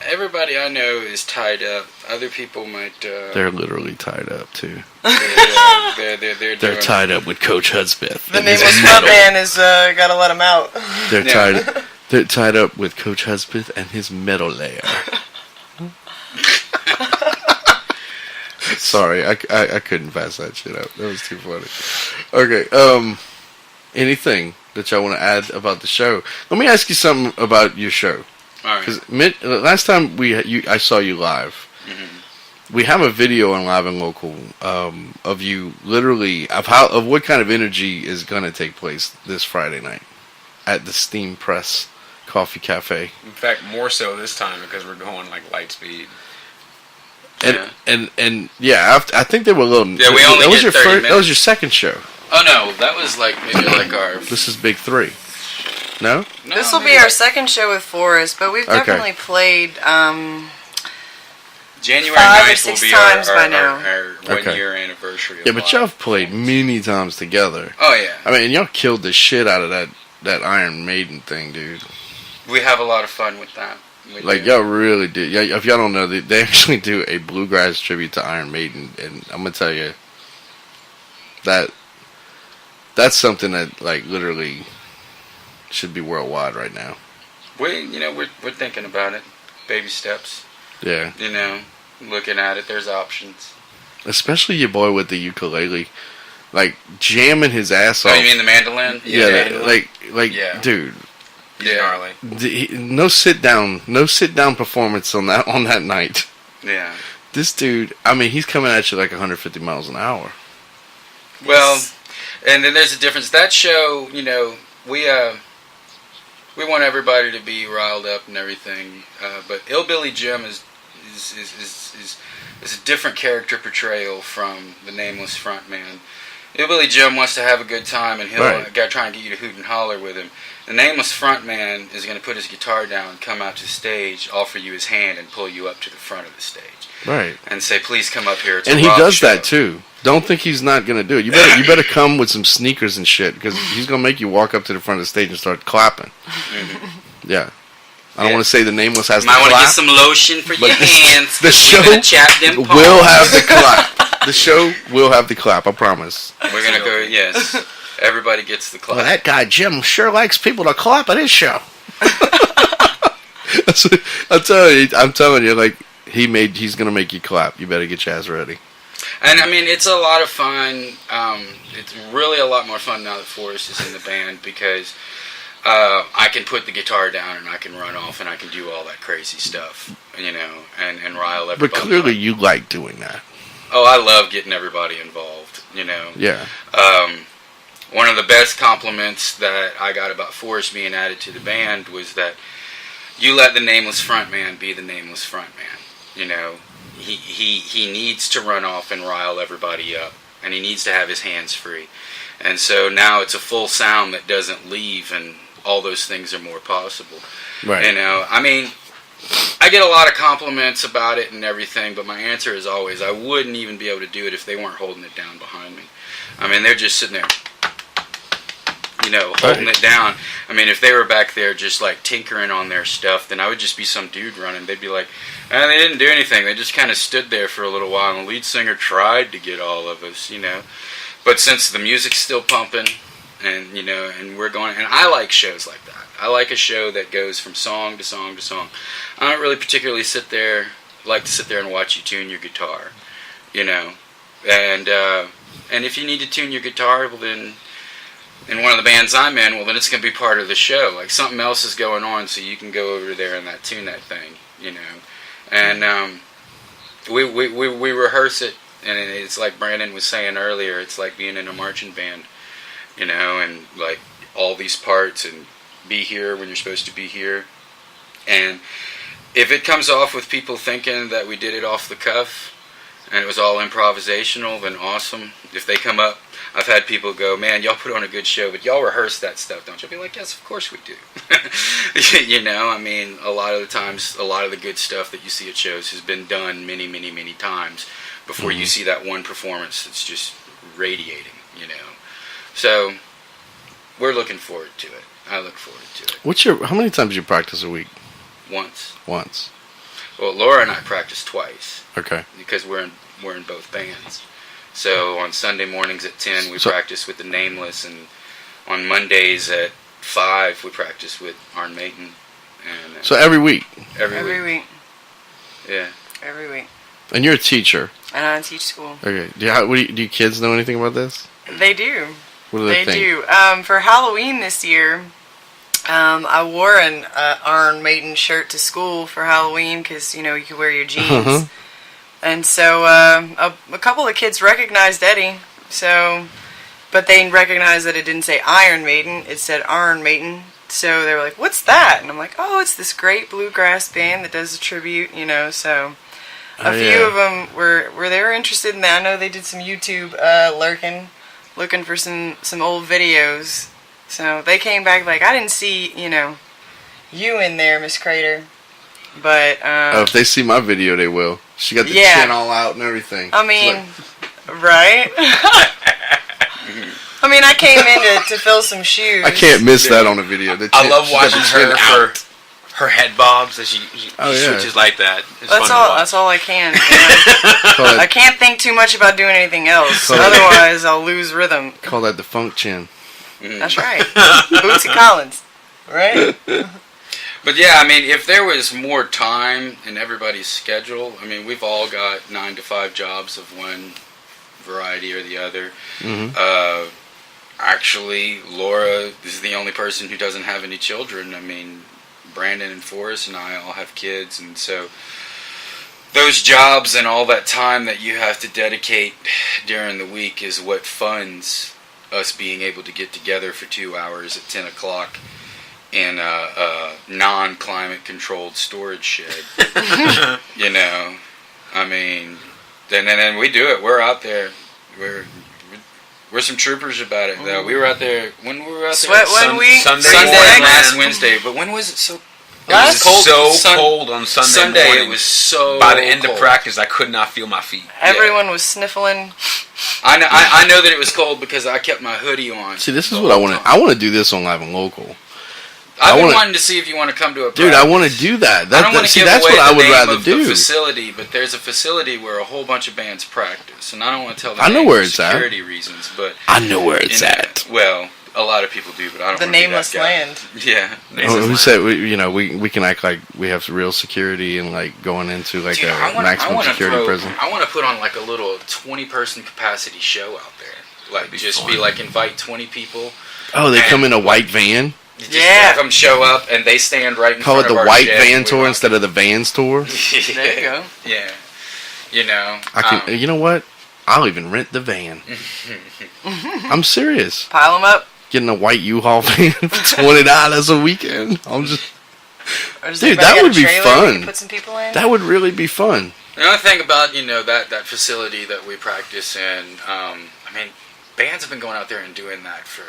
Everybody I know is tied up. Other people might. They're literally tied up, too. They're They're doing- tied up with Coach Hudspeth. The Nameless frontman is gotta let him out. They're Yeah. They're tied up with Coach Hudspeth and his metal layer. Sorry, I couldn't pass that shit up. That was too funny. Okay, anything that y'all want to add about the show? Let me ask you something about your show. All right. Because last time I saw you live, we have a video on Live and Local of you literally of what kind of energy is going to take place this Friday night at the Steam Press Coffee Cafe. In fact, more so this time because we're going like light speed. And yeah, I think they were a little. Yeah, we only that was get your 30 first. That was minutes. your second show. Oh no, that was like maybe like our. This is Big 3. No. No, This will maybe be our like second show with Forrest, but we've Okay. definitely played. January 5 or 9th will 6 be times our by now. 1 Okay. year anniversary. Of Yeah, but live. y'all have played many times together. Oh yeah, I mean, y'all killed the shit out of that Iron Maiden thing, dude. we have a lot of fun with that. We Like, do. y'all really do. Yeah, if y'all don't know, they actually do a bluegrass tribute to Iron Maiden, and I'm gonna tell you that's something that like literally should be worldwide right now. we're thinking about it, baby steps. Yeah, Looking at it, there's options. especially your boy with the ukulele, like jamming his ass Oh, off. you mean the mandolin? Yeah, like Yeah. dude. He's gnarly. No sit down performance on that night. Yeah. This dude, I mean, he's coming at you like 150 miles an hour. Well, and then there's a difference. That show, we want everybody to be riled up and everything. But Illbilly Jim is is a different character portrayal from the Nameless frontman. Hillbilly Jim wants to have a good time, and he'll try and get you to hoot and holler with him. The Nameless frontman is going to put his guitar down, come out to the stage, offer you his hand, and pull you up to the front of the stage. Right. And say, please come up here. It's and a he rock does show. that too. Don't think he's not going to do it. You better come with some sneakers and shit, because he's going to make you walk up to the front of the stage and start clapping. Mm-hmm. Yeah. I don't want to say the Nameless has to clap. Might want to get some lotion for your hands. The show will have the clap. The show will have the clap, I promise. We're going to go, yes. Everybody gets the clap. Well, that guy Jim sure likes people to clap at his show. I'm telling you, like, he's going to make you clap. You better get your ass ready. And, I mean, it's a lot of fun. It's really a lot more fun now that Forrest is in the band, because I can put the guitar down and I can run off and I can do all that crazy stuff, you know, and rile everybody. But clearly you like doing that. Oh, I love getting everybody involved, you know. Yeah. One of the best compliments that I got about Forrest being added to the band was that you let the Nameless frontman be the Nameless frontman, you know. He needs to run off and rile everybody up, and he needs to have his hands free. And so now it's a full sound that doesn't leave, and all those things are more possible. Right. You know, I mean, I get a lot of compliments about it and everything, but my answer is always, I wouldn't even be able to do it if they weren't holding it down behind me. I mean, they're just sitting there, you know, holding it down. I mean, if they were back there just like tinkering on their stuff, then I would just be some dude running. They'd be like, they didn't do anything. They just kind of stood there for a little while, and the lead singer tried to get all of us, you know. But since the music's still pumping, and, you know, and we're going, and I like shows like that. I like a show that goes from song to song to song. I don't really particularly like to sit there and watch you tune your guitar, you know. And if you need to tune your guitar, well then, in one of the bands I'm in, well then it's going to be part of the show. Like something else is going on, so you can go over there and tune that thing, you know. And we rehearse it, and it's like Brandon was saying earlier, it's like being in a marching band, you know, and like all these parts, and be here when you're supposed to be here. And if it comes off with people thinking that we did it off the cuff and it was all improvisational, then awesome. If they come up, I've had people go, man, y'all put on a good show, but y'all rehearse that stuff, don't you? I'll be like, yes, of course we do. You know, I mean, a lot of the times, a lot of the good stuff that you see at shows has been done many, many, many times before you see that one performance that's just radiating, you know. So, we're looking forward to it. I look forward to it. How many times do you practice a week? Once. Well, Laura and I practice twice. Okay. Because we're in both bands. So on Sunday mornings at 10 we practice with the Nameless, and on Mondays at 5 we practice with Iron Maiden. And so every week. Every week. Yeah. Every week. And you're a teacher. And I teach school. Okay. Do you kids know anything about this? They do. What do they think? Do. For Halloween this year, I wore an Iron Maiden shirt to school for Halloween because, you know, you can wear your jeans. Uh-huh. And so a couple of kids recognized Eddie, but they recognized that it didn't say Iron Maiden, it said Iron Maiden. So they were like, what's that? And I'm like, oh, it's this great bluegrass band that does a tribute, you know, so... A few of them were they were interested in that. I know they did some YouTube looking for some old videos. So they came back like, I didn't see, you know, you in there, Miss Crater. But if they see my video, they will. She got the chin all out and everything. I mean, right? I mean, I came in to fill some shoes. I can't miss that on a video. I love watching her head bobs as she switches like that. It's that's all I can. I can't think too much about doing anything else. Otherwise, I'll lose rhythm. Call that the funk chin. That's right. Bootsy Collins. Right? But yeah, I mean, if there was more time in everybody's schedule, I mean, we've all got 9-to-5 jobs of one variety or the other. Mm-hmm. Actually, Laura is the only person who doesn't have any children. I mean, Brandon and Forrest and I all have kids, and so those jobs and all that time that you have to dedicate during the week is what funds us being able to get together for 2 hours at 10 o'clock in a non-climate controlled storage shed. You know, I mean, then we do it. We're out there. We're some troopers about it, though. We were out there when we were out there. Sweat one week. Sunday morning. last Wednesday. But when was it so? It was cold. cold on Sunday morning. It was so. By the end cold. of practice, I could not feel my feet. Everyone was sniffling. I know that it was cold because I kept my hoodie on. See, this is what I want to. I want to do this on Live and Local. I've been wanting to see if you want to come to a practice. Dude, I want to do that. I don't want to give that's away what I would the name rather of do. the facility, but there's a facility where a whole bunch of bands practice, and I don't want to tell them. I know where it's at. Security reasons, but I know where it's at. Well, a lot of people do, but I don't. The want to be Nameless that guy. Land. Yeah. We said we can act like we have real security and like going into like Dude, a maximum security prison. I want to put on like a little 20-person capacity show out there. Like just be like invite 20 people. Oh, they come in a white van. Just have them show up and they stand right in Call front it of the our white shed van and we tour walk. instead of the Vans tour. There you go. Yeah. You know. I can. You know what? I'll even rent the van. I'm serious. Pile them up. Getting a white U-Haul van for $20 a weekend. I'm just. Or does Dude, anybody that got would a be trailer where you fun. Put some people in. That would really be fun. The only thing about that facility that we practice in, I mean, bands have been going out there and doing that for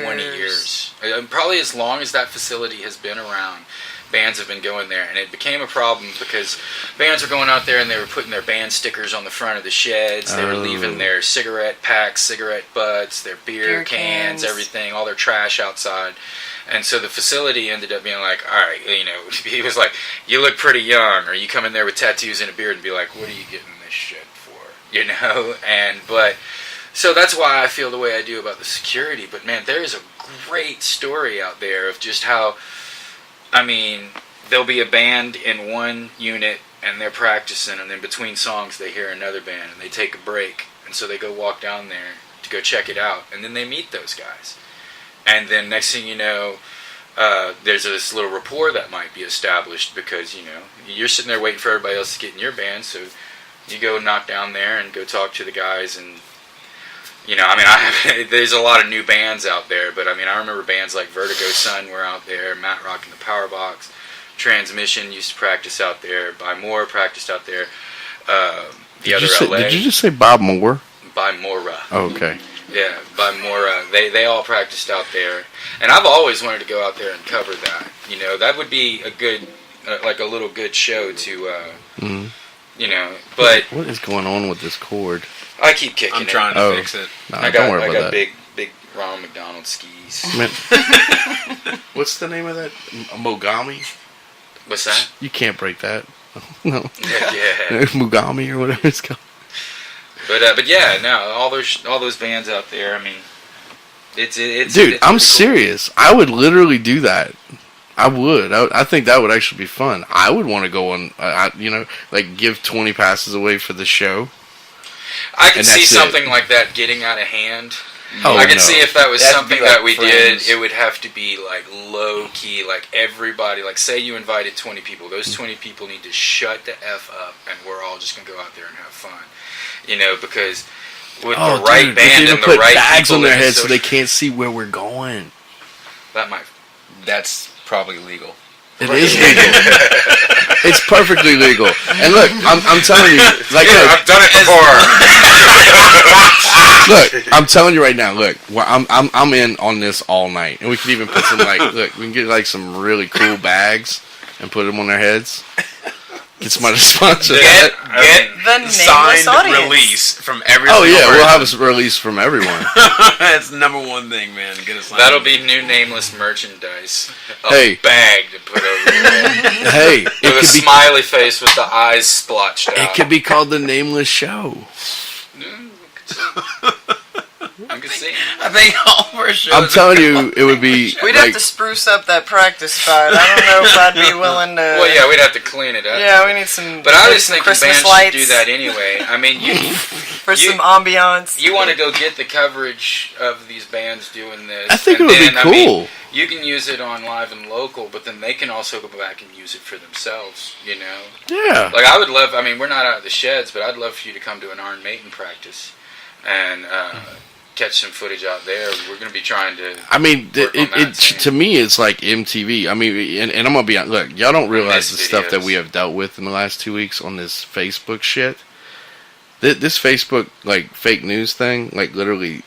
20 years. Probably as long as that facility has been around, bands have been going there, and it became a problem because bands were going out there and they were putting their band stickers on the front of the sheds. They were leaving their cigarette packs, cigarette butts, their beer cans, everything, all their trash outside. And so the facility ended up being like, all right, he was like, you look pretty young, or you come in there with tattoos and a beard and be like, what are you getting this shit for? But so that's why I feel the way I do about the security. But man, there is a great story out there of just how, I mean, there'll be a band in one unit and they're practicing, and then between songs they hear another band and they take a break, and so they go walk down there to go check it out, and then they meet those guys. And then next thing you know, there's this little rapport that might be established because, you're sitting there waiting for everybody else to get in your band, so you go knock down there and go talk to the guys. And, there's a lot of new bands out there, but I remember bands like Vertigo Sun were out there, Matt Rock and the Powerbox, Transmission used to practice out there, By Moore practiced out there, Did you just say Bob Moore? By Mora. Oh, okay. Yeah, by Mora. They all practiced out there. And I've always wanted to go out there and cover that. That would be a good, like a little good show to, but... What is going on with this cord? I keep kicking I'm trying to fix it. No, don't worry about that. that. big Ronald McDonald skis. What's the name of that? Mogami? What's that? You can't break that. No. Yeah. Mogami or whatever it's called. But yeah, no, all those bands out there. I mean, it's dude. I'm serious. I would literally do that. I would. I think that would actually be fun. I would want to go on. Like give 20 passes away for the show. I could see something like that getting out of hand. Oh, I could see if that was something like that we friends. did, it would have to be like low key, like everybody, like say you invited 20 people, those 20 people need to shut the F up and we're all just going to go out there and have fun. Because with the right band and the put right bags people on their in heads so they can't see where we're going. That's probably legal. It is legal. It's perfectly legal. And look, I'm telling you, like, I've done it before. Look, I'm telling you right now. Look, I'm in on this all night, and we could even put some look, we can get like some really cool bags and put them on their heads. Get somebody to sponsor that. Get the signed audience. release from every. Oh yeah, person. we'll have a release from everyone. That's the number one thing, man. Get a signed. That'll be new Nameless merchandise. A Hey. bag to put over your head. Hey, With a smiley face with the eyes splotched out. it could be called the Nameless Show. I can see. I think all of our shows. I'm telling you, it would be. We'd like, have to spruce up that practice spot. I don't know if I'd be willing to. Well, yeah, we'd have to clean it up. Yeah, we need some. But I was thinking Christmas bands lights should do that anyway. I mean, for some ambiance. You want to go get the coverage of these bands doing this. I think and it would then, be cool. I mean, you can use it on Live and Local, but then they can also go back and use it for themselves, Yeah. Like, I would love, we're not out of the sheds, but I'd love for you to come to an Iron Maiden practice and catch some footage out there. We're going to be trying to. I mean, work on that to me, it's like MTV. I mean, and I'm gonna be look, y'all don't realize the Miss stuff that videos. we have dealt with in the last 2 weeks on this Facebook shit. This Facebook like fake news thing, like literally,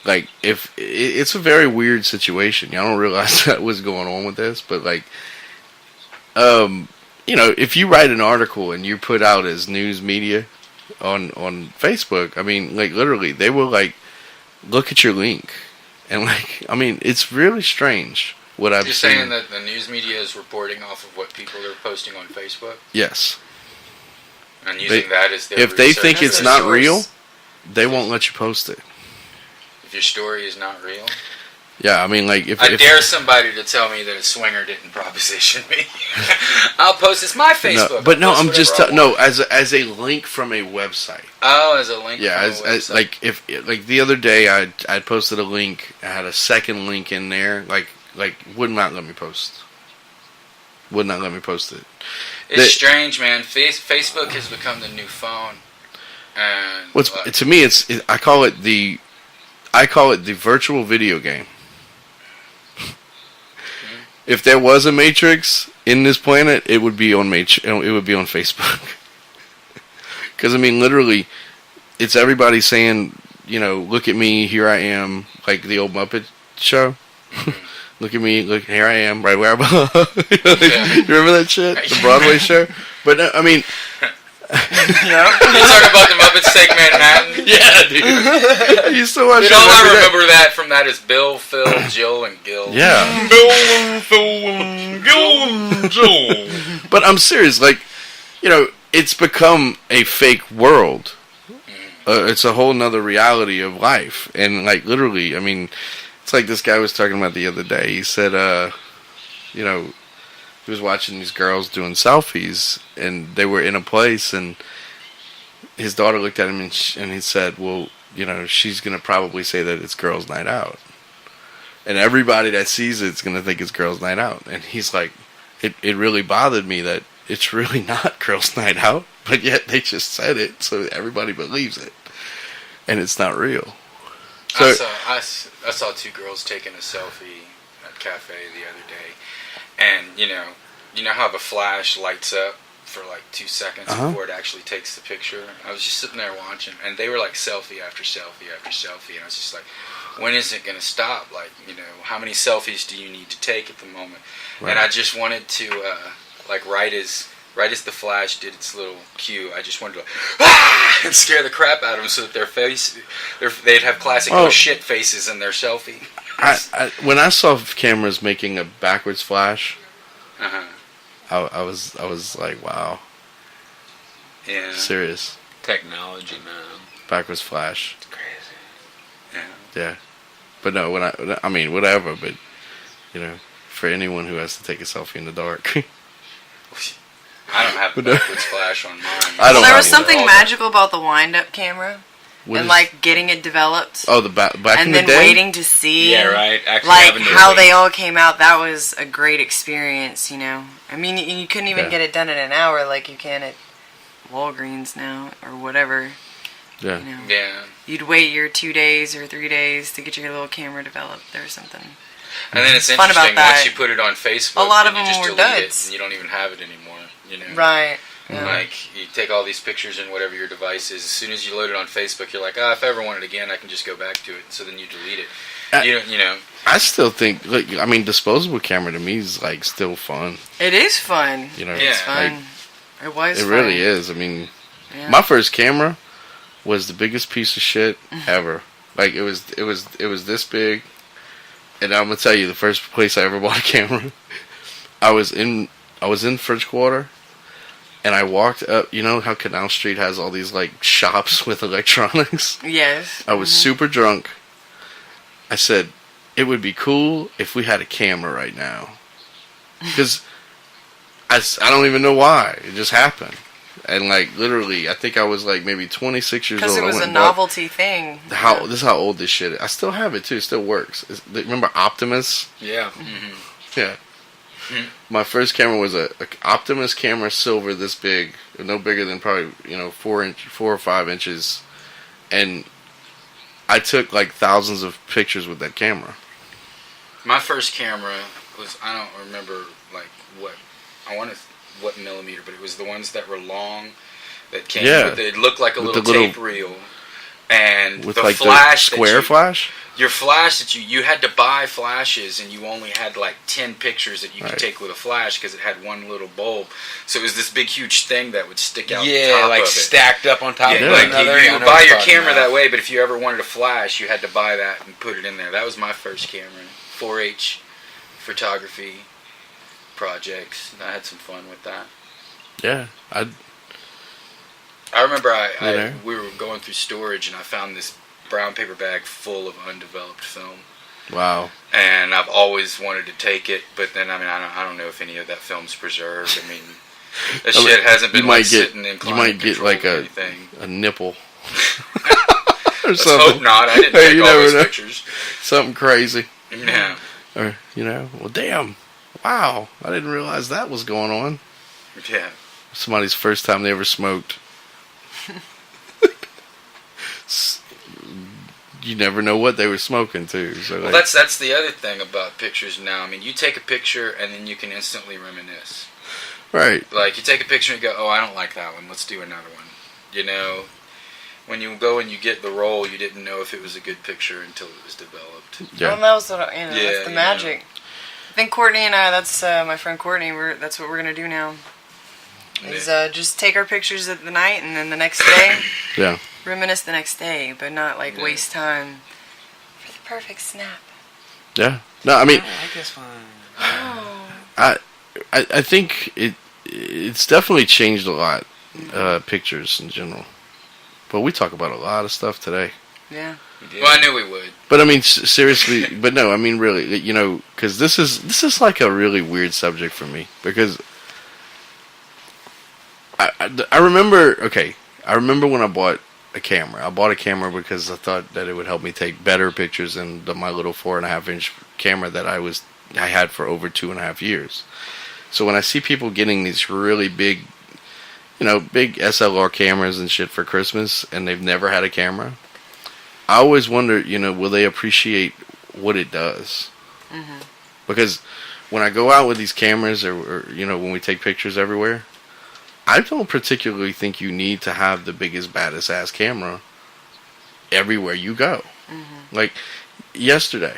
like if it's a very weird situation. Y'all don't realize that what's going on with this, but like, you know, if you write an article and you put out as news media on Facebook, I mean, like literally, they will like look at your link, and like, I mean, it's really strange what I've seen. You're saying that the news media is reporting off of what people are posting on Facebook Yes. and using that as their If they research think it's as not source. real, they won't let you post it. If your story is not real, Yeah, I mean, like if I dare somebody to tell me that a swinger didn't proposition me. I'll post this my Facebook. no, but no, I'll I'm post just whatever I want. as a link from a website. Oh, as a link. Yeah, from a as website. like if like the other day I posted a link. I had a second link in there. Like would not let me post. Would not let me post it. It's strange, man. Facebook has become the new phone. And To me, I call it the virtual video game. If there was a Matrix in this planet, it would be on Facebook. Because I mean, literally, it's everybody saying, you know, look at me, here I am, like the old Muppet show. Look at me, look, here I am, right where I belong. You remember that shit? The Broadway show? But, I mean... you talking about the Muppets Take Manhattan? Yeah, dude. I used to watch Dude, it all every I day. remember that from that is Bill, Phil, Jill, and Gil. Yeah. Bill and Phil and Gil and Joe. But I'm serious, like, you know, it's become a fake world. It's a whole nother reality of life. And, like, literally, I mean... It's like this guy was talking about the other day. He said, you know, he was watching these girls doing selfies, and they were in a place, and his daughter looked at him, and he said, well, you know, she's going to probably say that it's girls' night out. And everybody that sees it's going to think it's girls' night out. And he's like, it really bothered me that it's really not girls' night out, but yet they just said it, so everybody believes it. And it's not real. So, I saw two girls taking a selfie at a cafe the other day, and you know how the flash lights up for like 2 seconds before it actually takes the picture. I was just sitting there watching, and they were like selfie after selfie after selfie, and I was just like, when is it gonna stop? Like, you know, how many selfies do you need to take at the moment? Right. And I just wanted to like right as the flash did its little cue, I just wanted to and scare the crap out of them so that they'd have classic oh shit faces in their selfie. When I saw cameras making a backwards flash, I was like, wow. Yeah. Serious. Technology, man. Backwards flash. It's crazy. Yeah. But no, I mean, whatever, but, you know, for anyone who has to take a selfie in the dark. I don't have the backwards flash on mine. There was something magical about the wind-up camera. And like getting it developed. Oh, back in the day? And then waiting to see. Yeah, right. Actually like how they all came out. That was a great experience, you know. I mean, you couldn't even get it done in an hour like you can at Walgreens now or whatever. Yeah. You know. Yeah. You'd wait your 2 days or 3 days to get your little camera developed or something. And then it's fun interesting, about that. once you put it on Facebook, a lot of them you just were delete duds. it and you don't even have it anymore. You know? Right. Yeah. Like, you take all these pictures and whatever your device is, as soon as you load it on Facebook, you're like, if I ever want it again, I can just go back to it. So then you delete it. You know. I still think, like, I mean, disposable camera to me is, like, still fun. It is fun. You know, it's fun. Like, it was It fun. really is. I mean, my first camera was the biggest piece of shit ever. Like, it was this big. And I'm gonna tell you, the first place I ever bought a camera, I was in French Quarter, and I walked up. You know how Canal Street has all these like shops with electronics? Yes. I was super drunk. I said, it would be cool if we had a camera right now, because I don't even know why. It just happened. And like literally, I think I was like maybe 26 years old. Because it was a novelty thing. This is how old this shit is. I still have it too. It still works. Remember Optimus? Yeah. Yeah. My first camera was a Optimus camera, silver, this big, no bigger than probably 4 or 5 inches, and I took like thousands of pictures with that camera. My first camera was, I don't remember like what millimeter, but it was the ones that were long, that came with it. It looked like a little tape reel. And with the like flash, the square flash? Your flash that you had to buy flashes, and you only had like 10 pictures that you could take with a flash because it had one little bulb. So it was this big, huge thing that would stick out the top like of it. stacked up on top of like another. you would buy your camera that way, but if you ever wanted a flash, you had to buy that and put it in there. That was my first camera. 4-H photography projects. And I had some fun with that. Yeah, I remember we were going through storage and I found this brown paper bag full of undeveloped film. Wow. And I've always wanted to take it, but then I don't know if any of that film's preserved. I mean, that shit hasn't been sitting in climate control or anything. A nipple. or Let's hope not. I didn't take all those pictures. Something crazy. Yeah. Or well, damn. Wow, I didn't realize that was going on. Yeah. Somebody's first time they ever smoked. You never know what they were smoking too. So well, that's the other thing about pictures now. I mean, you take a picture and then you can instantly reminisce. Right. Like you take a picture and you go, "Oh, I don't like that one. Let's do another one." You know, when you go and you get the roll, you didn't know if it was a good picture until it was developed. Yeah. Well, that was that's the magic. I think Courtney and I, that's my friend Courtney. That's what we're gonna do now. Is just take our pictures at the night and then the next day. Yeah. Reminisce the next day, but not like waste time for the perfect snap. Yeah. No, I mean, I guess fine. Oh. I think it's definitely changed a lot, pictures in general. But we talk about a lot of stuff today. Yeah. Well, I knew we would. But I mean, seriously, but no, I mean, really, because this is like a really weird subject for me because I remember. Okay, I remember when I bought a camera. I bought a camera because I thought that it would help me take better pictures than my little 4.5-inch camera that I had for over 2.5 years. So when I see people getting these really big, big SLR cameras and shit for Christmas, and they've never had a camera, I always wonder, will they appreciate what it does? Mm-hmm. Because when I go out with these cameras, or when we take pictures everywhere, I don't particularly think you need to have the biggest, baddest ass camera everywhere you go. Mm-hmm. Like yesterday,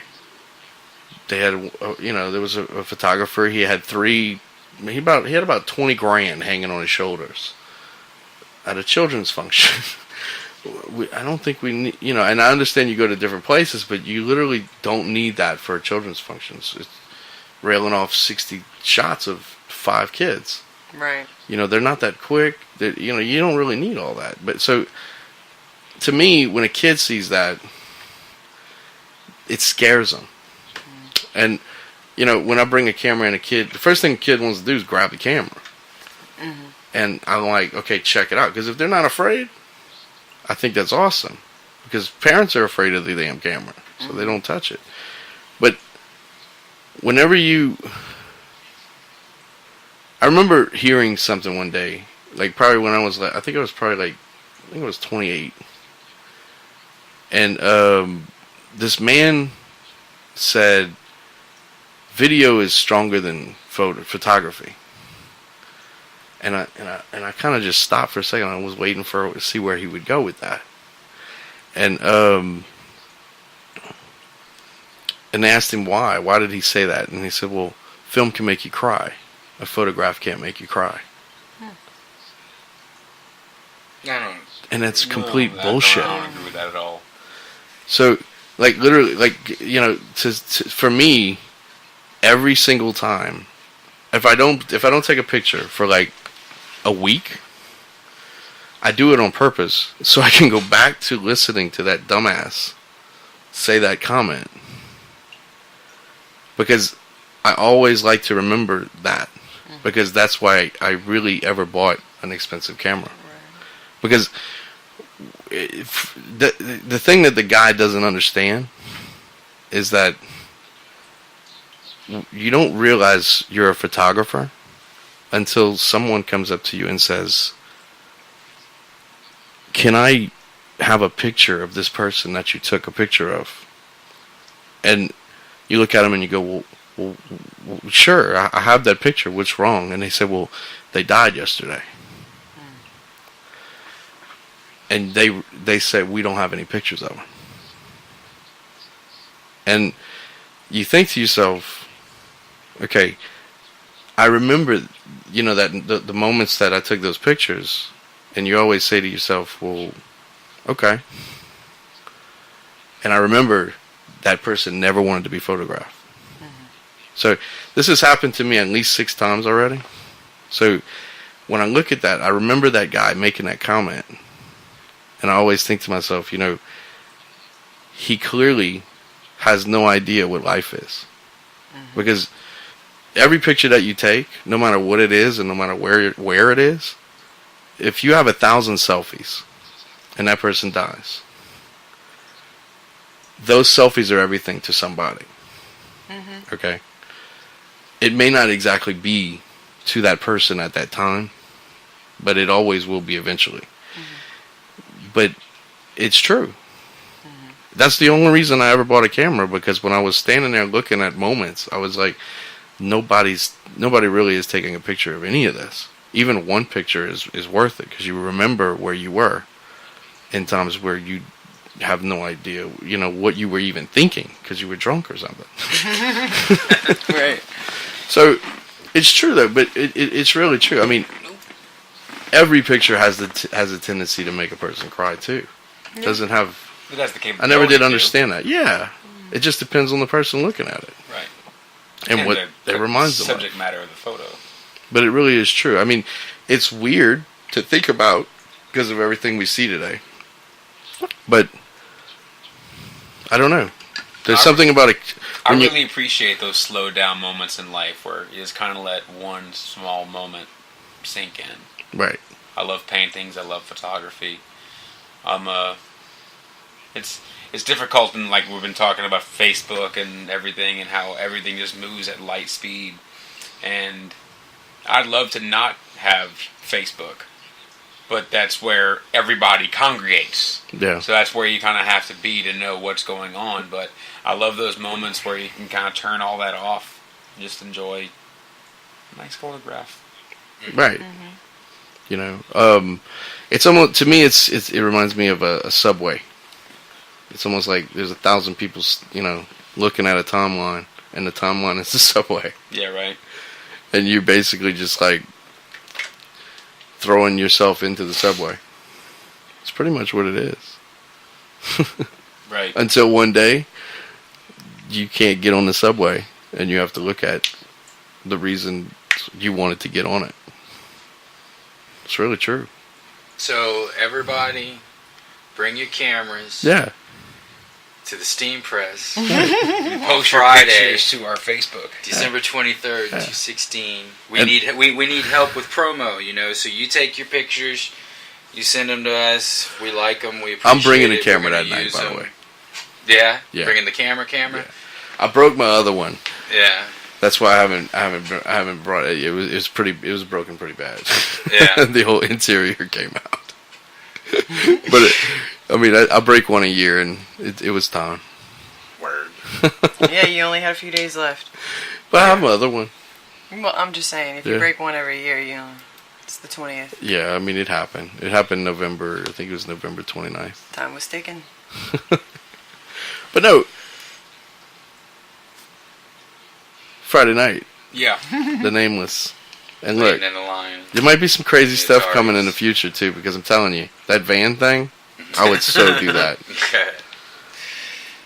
they had, there was a photographer. He had he had about 20 grand hanging on his shoulders at a children's function. I don't think we need, and I understand you go to different places, but you literally don't need that for a children's functions. It's railing off 60 shots of 5 kids. Right. They're not that quick. You don't really need all that. But so, to me, when a kid sees that, it scares them. And, when I bring a camera and a kid, the first thing a kid wants to do is grab the camera. Mm-hmm. And I'm like, okay, check it out. Because if they're not afraid, I think that's awesome. Because parents are afraid of the damn camera. So they don't touch it. But whenever I remember hearing something one day, like probably when I was like, I think it was 28. And this man said, video is stronger than photography. And I kind of just stopped for a second. I was waiting to see where he would go with that. And they asked him why. Why did he say that? And he said, well, film can make you cry. A photograph can't make you cry. And that's complete bullshit. I don't agree with that at all. So, like, literally, like, for me, every single time, if I don't take a picture for like a week, I do it on purpose so I can go back to listening to that dumbass say that comment, because I always like to remember that, because that's why I really ever bought an expensive camera. Because the thing that the guy doesn't understand is that you don't realize you're a photographer until someone comes up to you and says, can I have a picture of this person that you took a picture of, and you look at them and you go, well sure, I have that picture. What's wrong? And they say, well, they died yesterday. And they said, we don't have any pictures of them. And you think to yourself, okay, I remember, that the moments that I took those pictures, and you always say to yourself, well, okay. And I remember that person never wanted to be photographed. Mm-hmm. So this has happened to me at least 6 times already. So when I look at that, I remember that guy making that comment. And I always think to myself, he clearly has no idea what life is. Mm-hmm. Because every picture that you take, no matter what it is and no matter where it is, if you have 1,000 selfies and that person dies, those selfies are everything to somebody. Mm-hmm. Okay? It may not exactly be to that person at that time, but it always will be eventually. Mm-hmm. But it's true. Mm-hmm. That's the only reason I ever bought a camera, because when I was standing there looking at moments, I was like, nobody really is taking a picture of any of this. Even one picture is worth it, because you remember where you were in times where you have no idea, what you were even thinking, because you were drunk or something. Right. So it's true though, but it's really true. I mean, every picture has a tendency to make a person cry too. It doesn't have. It has the capability. I never did understand that. Yeah, it just depends on the person looking at it. Right. And what it reminds them of. Subject matter of the photo. But it really is true. I mean, it's weird to think about because of everything we see today. But I don't know. There's something about it. I really appreciate those slow down moments in life where you just kind of let one small moment sink in. Right. I love paintings. I love photography. It's difficult, and like we've been talking about Facebook and everything, and how everything just moves at light speed. And I'd love to not have Facebook, but that's where everybody congregates. Yeah. So that's where you kind of have to be to know what's going on. But I love those moments where you can kind of turn all that off and just enjoy a nice photograph. Right. Mm-hmm. It's almost, to me, it reminds me of a subway. It's almost like there's 1,000 people, looking at a timeline, and the timeline is the subway. Yeah, right. And you're basically just like throwing yourself into the subway. It's pretty much what it is. Right. Until one day, you can't get on the subway, and you have to look at the reason you wanted to get on it. It's really true. So everybody, bring your cameras. Yeah. To the steam press. Post your pictures to our Facebook. December 23rd, 2016. We need help with promo, so you take your pictures, you send them to us, we like them, we appreciate it. I'm bringing a camera that night, by the way. Yeah? Bringing the camera? Yeah. I broke my other one. Yeah. That's why I haven't brought it. It was broken pretty bad. Yeah. The whole interior came out. But I break one a year, and it was time. Word. Yeah, you only had a few days left. But I have my other one. Well, I'm just saying, if you break one every year, it's the 20th. Yeah, it happened. It happened November, I think it was November 29th. Time was ticking. But no. Friday night. Yeah. The Nameless. And look, Layden and the Lion. There might be some crazy stuff Atari. coming in the future, too, because I'm telling you, that van thing, I would so do that. Okay.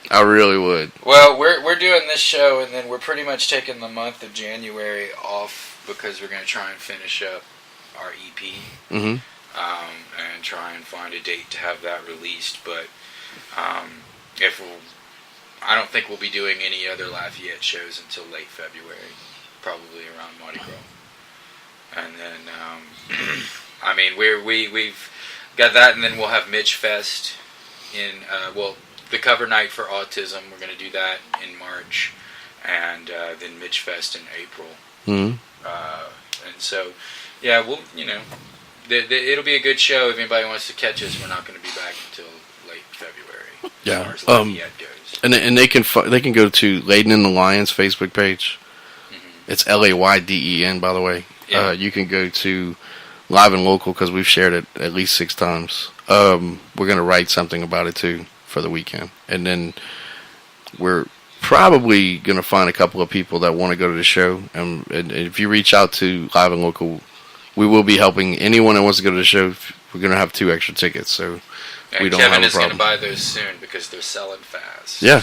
I really would. Well, we're doing this show, and then we're pretty much taking the month of January off because we're going to try and finish up our EP. Mm-hmm. And try and find a date to have that released. But I don't think we'll be doing any other Lafayette shows until late February, probably around Mardi Gras. And then, we've got that, and then we'll have Mitch Fest in, the cover night for autism. We're going to do that in March, and then Mitch Fest in April. Mm-hmm. And so, yeah, we'll, it'll be a good show. If anybody wants to catch us, we're not going to be back until February. Yeah. As far as Lafayette goes. And they can go to Layden and the Lions Facebook page. It's Layden, by the way. Yeah. You can go to Live and Local because we've shared it at least 6 times. We're going to write something about it too for the weekend. And then we're probably going to find a couple of people that want to go to the show. And if you reach out to Live and Local, we will be helping anyone that wants to go to the show. We're going to have 2 extra tickets, so we don't Kevin have a is going problem. to buy those soon because they're selling fast. Yeah.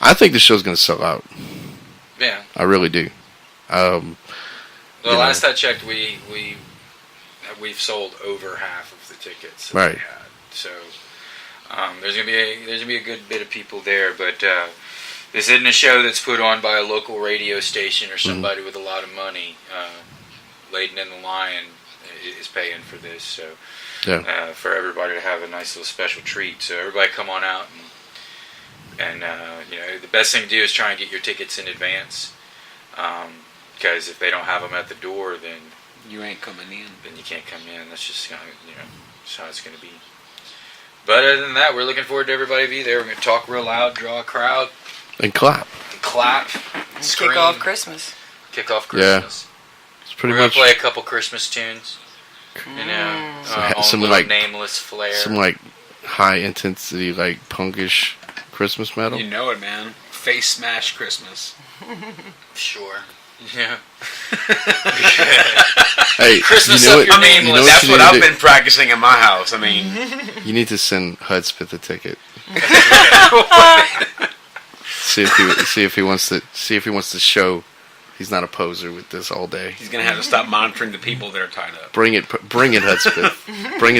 I think the show's going to sell out. Yeah. I really do. The last I checked, we've sold over half of the tickets that we had. So there's gonna be a good bit of people there. But this isn't a show that's put on by a local radio station or somebody with a lot of money. Layden and the Lion is paying for this, so for everybody to have a nice little special treat. So everybody come on out and the best thing to do is try and get your tickets in advance. Because if they don't have them at the door, then you ain't coming in. Then you can't come in. That's just that's how it's going to be. But other than that, we're looking forward to everybody be there. We're going to talk real loud, draw a crowd, and clap, and scream. Kick off Christmas. Kick off Christmas. It's pretty we're going much to play a couple Christmas tunes. Some like Nameless flair. Some like high intensity, like punkish Christmas metal. You know it, man. Face smash Christmas. Sure. Yeah. Hey, Christmas you know up your Nameless. That's what I've been practicing in my house. I mean, you need to send Hudspeth a ticket. see if he wants to show he's not a poser with this all day. He's gonna have to stop monitoring the people that are tied up. Bring it, Hudspeth. bring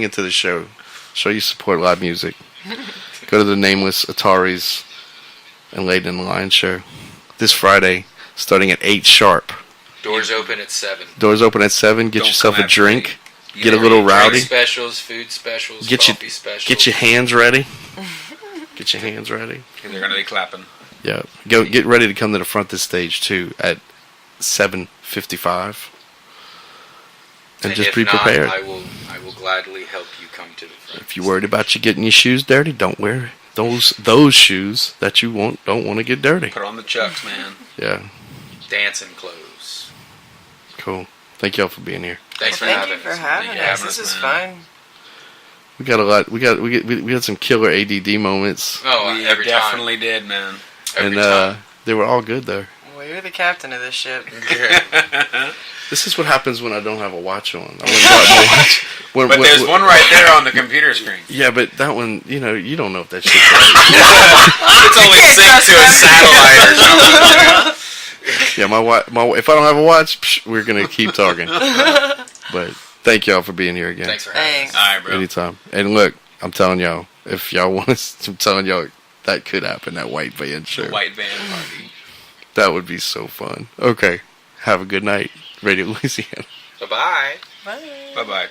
it to the show. Show you support live music. Go to the Nameless, Ataris, and Layden and the Lion show this Friday, starting at 8 sharp. Doors open at 7. Doors open at 7. Get yourself a drink. Get a little rowdy. Drink specials, food specials, coffee specials. Get your hands ready. Get your hands ready. They're gonna be clapping. Yeah. Get ready to come to the front of the stage too at 7:55. And just be prepared. I will gladly help you come to the front. If you're worried about you getting your shoes dirty, don't wear those shoes that you don't want to get dirty. Put on the chucks, man. Yeah. Dancing clothes. Cool. Thank y'all for being here. Thanks for Thank having you for us. having us. This is fun. We got a lot. We had some killer ADD moments. Oh, we every definitely time. did, man. Every time. They were all good though. Well, you're the captain of this ship. This is what happens when I don't have a watch on. I wouldn't watch my watch. But there's one right there on the computer screen. Yeah, but that one, you don't know if that shit's right. It's only synced to a satellite or something. Yeah, if I don't have a watch, we're gonna keep talking. But thank y'all for being here again. Thanks for having us. All right, bro. Anytime. And look, I'm telling y'all, if y'all want us, I'm telling y'all that could happen. That white van show. The white van party. That would be so fun. Okay, have a good night, Radio Louisiana. Bye-bye. Bye. Bye-bye.